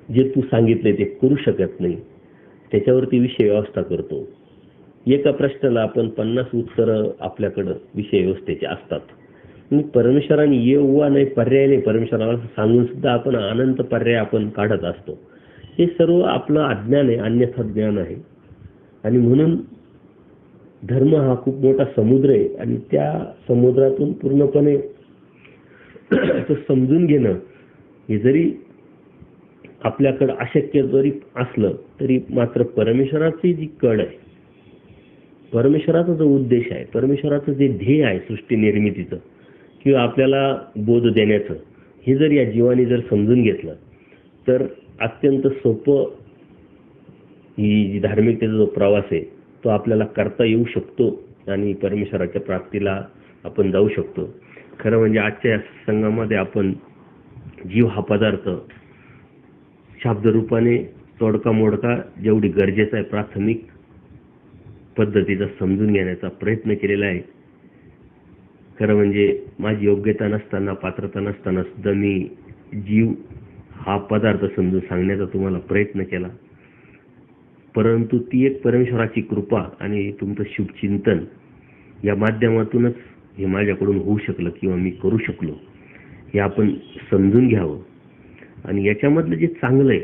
जे तू सांगितले ते करू शकत नाही, त्याच्यावरती विषय व्यवस्था करतो. एका प्रश्नाला आपण 50 उत्तरं आपल्याकडं विषय व्यवस्थेचे असतात. परमेश्वराने येऊवा नाही, पर्याय नाही, परमेश्वराला सांगून सुद्धा आपण अनंत पर्याय आपण काढत असतो. हे सर्व आपलं अज्ञान आहे, अन्यथा ज्ञान आहे. आणि म्हणून धर्म हा खूप मोठा समुद्र आहे आणि त्या समुद्रातून पूर्णपणे तो समजून घेणं हे जरी आपल्याकडे अशक्य जरी असलं तरी मात्र परमेश्वराची जी कड आहे, परमेश्वराचा जो उद्देश आहे, परमेश्वराचं जे ध्येय आहे सृष्टी निर्मितीचं किंवा आपल्याला बोध देण्याचं, हे जर या जीवाने जर समजून घेतलं तर अत्यंत सोपं ही जी धार्मिकतेचा जो प्रवास आहे तो आपल्याला करता येऊ शकतो आणि परमेश्वराच्या प्राप्तीला आपण जाऊ शकतो. खरं म्हणजे आजच्या या संघामध्ये आपण जीव हा पदार्थ शब्दरूपाने तोडका मोडका जेवढी गरजेचा आहे प्राथमिक पद्धतीचा समजून घेण्याचा प्रयत्न केलेला आहे. खरं म्हणजे माझी योग्यता नसताना, पात्रता नसताना सुद्धा मी जीव हा पदार्थ समजून सांगण्याचा तुम्हाला प्रयत्न केला. परंतु ती एक परमेश्वराची कृपा आणि तुमचं शुभचिंतन या माध्यमातूनच हे माझ्याकडून होऊ शकलं किंवा मी करू शकलो हे आपण समजून घ्यावं. आणि याच्यामधलं जे चांगलं आहे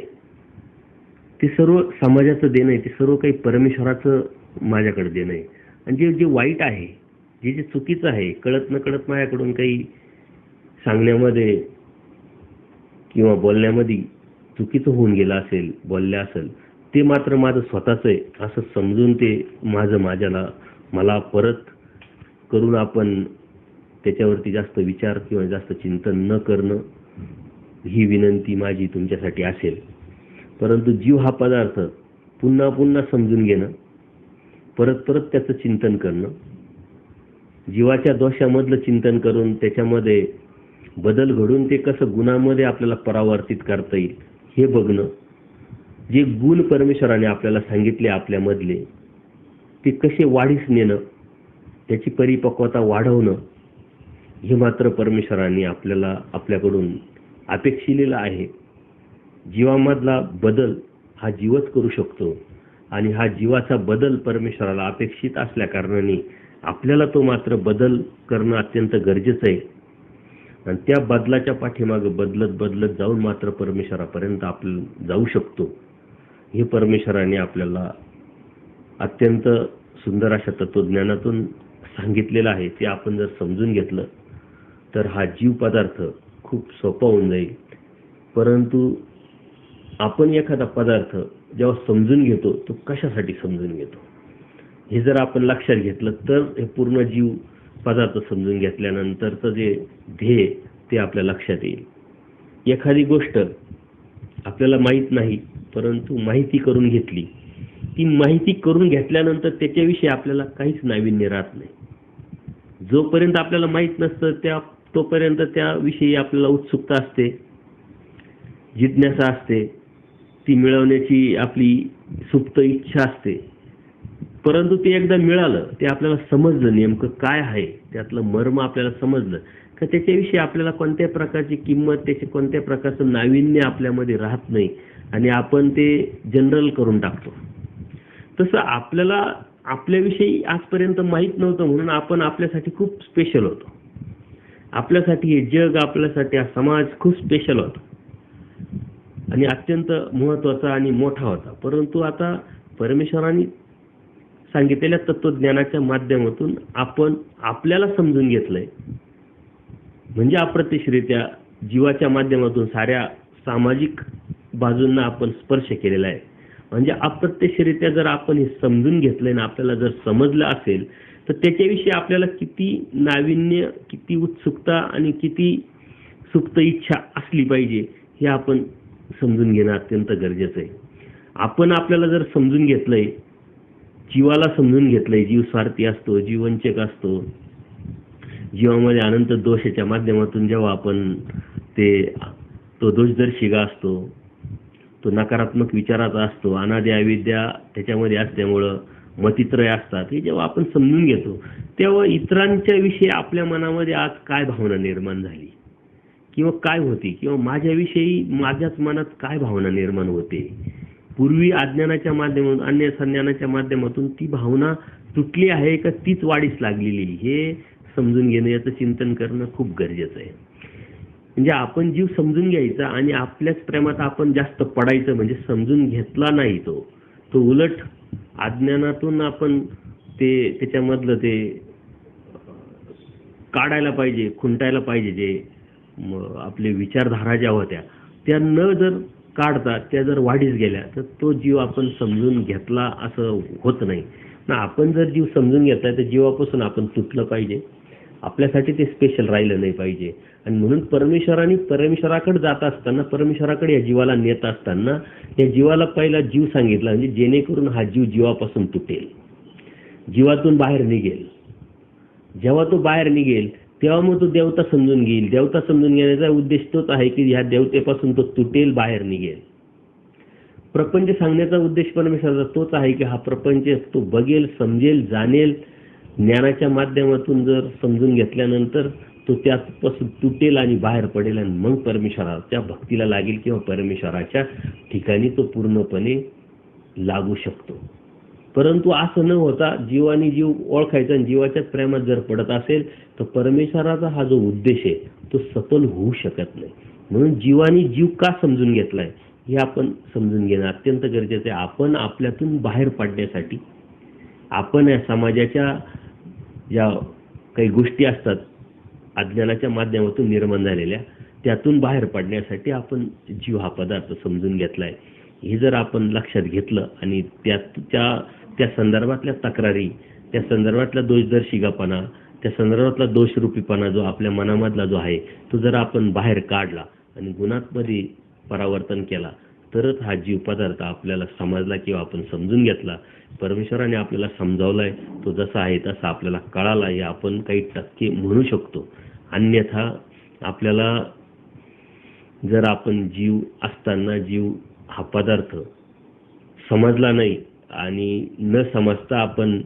ते सर्व समाजाचं देणं आहे, ते सर्व काही परमेश्वराचं माझ्याकडे देणं आहे. आणि जे वाईट आहे, जे चुकीचं आहे, कळत न कळत माझ्याकडून काही सांगण्यामध्ये किंवा बोलण्यामध्ये चुकीचं होऊन गेलं असेल, बोलल्या असेल, ते मात्र माझं स्वतःचं आहे असं समजून ते मला परत करून आपण त्याच्यावरती जास्त विचार किंवा जास्त चिंतन न करणं ही विनंती माझी तुमच्यासाठी असेल. परंतु जीव हा पदार्थ पुन्हा पुन्हा समजून घेणं, परत परत त्याचं चिंतन करणं, जीवाच्या दोषामधलं चिंतन करून त्याच्यामध्ये बदल घडून ते कसं गुणामध्ये आपल्याला परावर्तित करता येईल हे बघणं, जे गुण परमेश्वराने आपल्याला सांगितले आपल्यामधले ते कसे वाढीस नेणं, त्याची परिपक्वता वाढवणं हे मात्र परमेश्वराने आपल्याकडून अपेक्षिलेलं आहे. जीवामधला बदल हा जीवच करू शकतो आणि हा जीवाचा बदल परमेश्वराला अपेक्षित असल्या कारणाने आपल्याला तो मात्र बदल करणं अत्यंत गरजेचं आहे. आणि त्या बदलाच्या पाठीमागं बदलत जाऊन मात्र परमेश्वरापर्यंत आपण जाऊ शकतो हे परमेश्वराने आपल्याला अत्यंत सुंदर अशा तत्वज्ञानातून सांगितलेलं आहे. ते आपण जर समजून घेतलं तर हा जीव पदार्थ खूप सोपा होऊन जाईल. परंतु आपण एखादा पदार्थ जेव्हा समजून घेतो तो कशासाठी समजून घेतो हे जर आपण लक्षात घेतलं तर हे पूर्ण जीव पदार्थ समजून घेतल्यानंतरचं जे ध्येय ते आपल्या लक्षात येईल. एखादी गोष्ट आपल्याला माहीत नाही परंतु माहिती करून घेतली, ती माहिती करून घेतल्यानंतर त्याच्याविषयी आपल्याला काहीच नाविन्य राहत नाही. जोपर्यंत आपल्याला माहीत नसतं तोपर्यंत त्याविषयी आपल्याला उत्सुकता असते, जिज्ञासा असते, ती मिळवण्याची आपली सुप्त इच्छा असते. परंतु ते एकदा मिळालं, ते आपल्याला समजलं नेमकं काय आहे, त्यातलं मर्म आपल्याला समजलं का त्याच्याविषयी आपल्याला कोणत्या प्रकारची किंमत, त्याचे कोणत्या प्रकारचं नाविन्य आपल्यामध्ये राहत नाही आणि आपण ते जनरल करून टाकतो. तसं आपल्याला आपल्याविषयी आजपर्यंत माहीत नव्हतं म्हणून आपण आपल्यासाठी खूप स्पेशल होतो. आपल्यासाठी हे जग, आपल्यासाठी हा समाज खूप स्पेशल होता आणि अत्यंत महत्त्वाचा आणि मोठा होता. परंतु आता परमेश्वराने सांगितलेल्या तत्वज्ञानाच्या माध्यमातून आपण आपल्याला समजून घेतलंय, म्हणजे अप्रत्यक्षरित्या जीवाच्या माध्यमातून साऱ्या सामाजिक बाजूंना आपण स्पर्श केलेला आहे. म्हणजे अप्रत्यक्षरित्या जर आपण हे समजून घेतलंय ना, आपल्याला जर समजलं असेल तर त्याच्याविषयी आपल्याला किती नाविन्य, किती उत्सुकता आणि किती सुप्त इच्छा असली पाहिजे हे आपण समजून घेणं अत्यंत गरजेचं आहे. आपण आपल्याला जर समजून घेतलंय, जीवाला समजून घेतलंय, जीव स्वार्थी असतो, जीव वंचक असतो, जीवामध्ये अनंत दोषाच्या माध्यमातून जेव्हा आपण तो दोषदर्शिका असतो, तो नकारात्मक विचाराचा असतो, अनादि अविद्या त्याच्यामध्ये असल्यामुळं मतित्रय असतात, हे जेव्हा आपण समजून घेतो तेव्हा इतरांच्या विषयी आपल्या मनामध्ये आज काय भावना निर्माण झाली किंवा काय होती, किंवा माझ्याविषयी माझ्याच मनात काय भावना निर्माण होते. पूर्वी अज्ञानाच्या माध्यमातून, अन्य संज्ञानाच्या माध्यमातून ती भावना तुटली आहे का तीच वाढीस लागलेली, हे समजून घेणं, याचं चिंतन करणं खूप गरजेचं आहे. म्हणजे आपण जीव समजून घ्यायचा आणि आपल्याच प्रेमात आपण जास्त पडायचं, म्हणजे समजून घेतला नाही तो उलट अज्ञानातून आपण ते त्याच्यामधलं ते काढायला पाहिजे, खुंटायला पाहिजे, जे आपले विचारधारा ज्या होत्या त्या न जर काढता त्या जर वाढीस गेल्या तर तो जीव आपण समजून घेतला असं होत नाही ना. आपण जर जीव समजून घेतलाय तर जीवापासून आपण तुटलं पाहिजे, आपल्यासाठी ते स्पेशल राहिलं नाही पाहिजे. आणि म्हणून परमेश्वराकडे जात असताना, परमेश्वराकडे या जीवाला नेत असताना या जीवाला पहिला जीव सांगितला, म्हणजे जेणेकरून हा जीव जीवापासून तुटेल, जीवातून बाहेर निघेल. जेव्हा तो बाहेर निघेल तेव्हा मग तो देवता समजून घेईल. देवता समजून घेण्याचा उद्देश तोच आहे की ह्या देवतेपासून तो तुटेल, बाहेर निघेल. प्रपंच सांगण्याचा उद्देश परमेश्वराचा तोच आहे की हा प्रपंच तो बघेल, समजेल, जाणेल. ज्ञानाच्या माध्यमातून जर समजून घेतल्यानंतर तो त्यापासून तुटेल आणि बाहेर पडेल, आणि मग परमेश्वराच्या भक्तीला लागेल किंवा परमेश्वराच्या ठिकाणी तो पूर्णपणे लागू शकतो. परंतु असं न होता जीवानी जीव ओळखायचा आणि जीवाच्याच प्रेमात जर पडत असेल तर परमेश्वराचा हा जो उद्देश आहे तो सफल होऊ शकत नाही. म्हणून जीवानी जीव का समजून घेतलाय हे आपण समजून घेणं अत्यंत गरजेचं आहे. आपण आपल्यातून बाहेर पडण्यासाठी, आपण या समाजाच्या ज्या काही गोष्टी असतात अज्ञानाच्या माध्यमातून निर्माण झालेल्या, त्यातून बाहेर पडण्यासाठी आपण जीव हा पदार्थ समजून घेतलाय. हे जर आपण लक्षात घेतलं आणि त्या संदर्भातल्या तक्रारी, त्या संदर्भातला दोषदर्शिकापणा, त्या संदर्भातला दोषरूपीपणा जो आपल्या मनामधला जो आहे तो जर आपण बाहेर काढला आणि गुणांमध्ये परावर्तन केला तरच हा जीव पदार्थ आपल्याला समजला किंवा आपण समजून घेतला. परमेश्वराने आपल्याला समजावलाय, तो जसा आहे तसा आपल्याला कळाला, हे आपण काही टक्के म्हणू शकतो. अन्यथा आपल्याला जर आपण जीव असताना जीव हा पदार्थ समजला नाही आणि न समजता आपण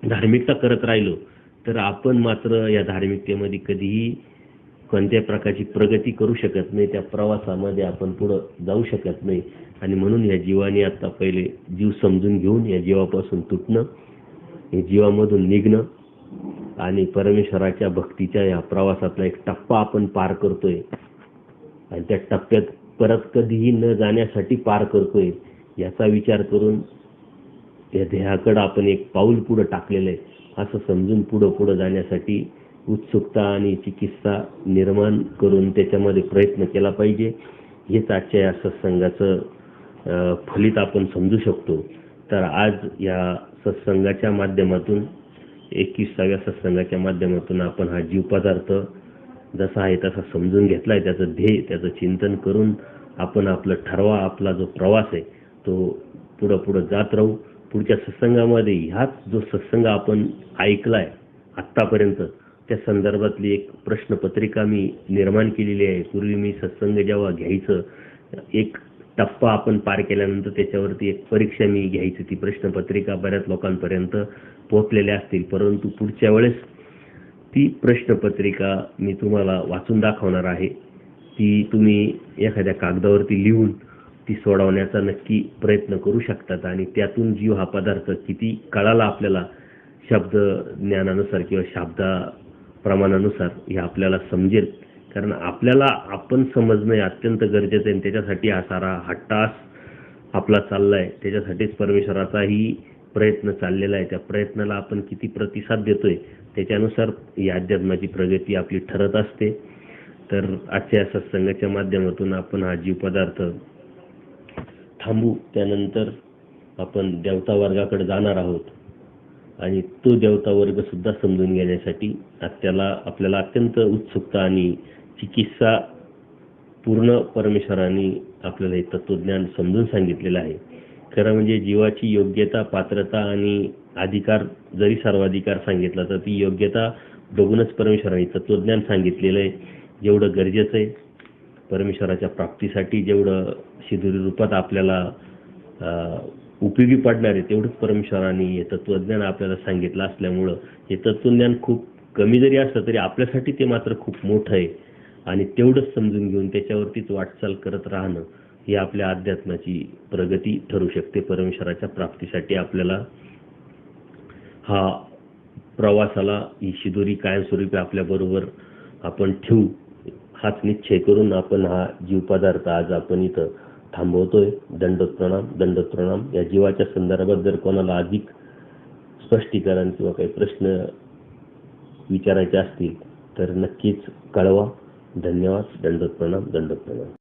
धार्मिकता करत राहिलो तर आपण मात्र या धार्मिकतेमध्ये कधीही कोणत्या प्रकारची प्रगती करू शकत नाही, त्या प्रवासामध्ये आपण पुढं जाऊ शकत नाही. आणि म्हणून या जीवाने आता पहिले जीव समजून घेऊन या जीवापासून तुटणं, या जीवामधून निघणं आणि परमेश्वराच्या भक्तीच्या या प्रवासातला एक टप्पा आपण पार करतोय आणि त्या टप्प्यात परत कधीही न जाण्यासाठी पार करतोय याचा विचार करून या ध्येयाकडे आपण एक पाऊल पुढे टाकलेलं आहे असं समजून पुढं जाण्यासाठी उत्सुकता आणि चिकित्सा निर्माण करून त्याच्यामध्ये प्रयत्न केला पाहिजे. हेच आजच्या या सत्संगाचं फलित आपण समजू शकतो. तर आज या सत्संगाच्या माध्यमातून 21व्या सत्संगाच्या माध्यमातून आपण हा जीव पदार्थ जसा आहे तसा समजून घेतलाय, त्याचं ध्येय, त्याचं चिंतन करून आपण आपलं ठरवा. आपला जो प्रवास आहे तो पुढं जात राहू. पुढच्या सत्संगामध्ये ह्याच जो सत्संग आपण ऐकलाय आत्तापर्यंत त्या संदर्भातली एक प्रश्नपत्रिका मी निर्माण केलेली आहे. पूर्वी मी सत्संग जेव्हा घ्यायचं, एक टप्पा आपण पार केल्यानंतर त्याच्यावरती एक परीक्षा मी घ्यायची. ती प्रश्नपत्रिका बऱ्याच लोकांपर्यंत पोहोचलेल्या असतील, परंतु पुढच्या वेळेस ती प्रश्नपत्रिका मी तुम्हाला वाचून दाखवणार आहे. ती तुम्ही एखाद्या कागदावरती लिहून ती सोडवण्याचा नक्की प्रयत्न करू शकतात आणि त्यातून जीव हा पदार्थ किती कळाला आपल्याला शब्द ज्ञानानुसार किंवा शब्दा प्रमाणानुसार हे आपल्याला समजेल. कारण आपल्याला आपण समजणं अत्यंत गरजेचं आहे. त्याच्यासाठी हा सारा हट्टास आपला चाललाय, त्याच्यासाठीच परमेश्वराचाही प्रयत्न चाललेला आहे. त्या प्रयत्नाला आपण किती प्रतिसाद देतोय त्याच्यानुसार या अध्यात्माची प्रगती आपली ठरत असते. तर आजच्या सत्संगाच्या माध्यमातून आपण हा जीव पदार्थ थांबू. त्यानंतर आपण देवता वर्गाकडे जाणार आहोत आणि तो देवता वर्ग सुद्धा समजून घेण्यासाठी आपल्याला अत्यंत उत्सुकता आणि चिकित्सा पूर्ण परमेश्वराने आपल्याला हे तत्वज्ञान समजून सांगितलेलं आहे. खरं म्हणजे जीवाची योग्यता, पात्रता आणि अधिकार जरी सर्वाधिकार सांगितला तर ती योग्यता बघूनच परमेश्वराने तत्वज्ञान सांगितलेलं आहे. जेवढं गरजेचं आहे परमेश्वराच्या प्राप्तीसाठी, जेवढं शिदुरी रूपात आपल्याला उपयोगी पडणार आहे तेवढंच परमेश्वराने हे तत्वज्ञान आपल्याला सांगितलं असल्यामुळं हे तत्वज्ञान खूप कमी जरी असलं तरी आपल्यासाठी ते मात्र खूप मोठं आहे आणि तेवढंच समजून घेऊन त्याच्यावरतीच वाटचाल करत राहणं ही आपल्या अध्यात्माची प्रगती ठरू शकते. परमेश्वराच्या प्राप्तीसाठी आपल्याला हा प्रवासाला ही शिदोरी कायमस्वरूपी आपल्याबरोबर आपण ठेवू हाच निश्चय करून आपण हा जीव पदार्थ आज आपण इथं थांबवतोय. दंडोत प्रणाम. या जीवाच्या संदर्भात जर कोणाला अधिक स्पष्टीकरण किंवा काही प्रश्न विचारायचे असतील तर नक्कीच कळवा. धन्यवाद. दंडोत प्रणाम.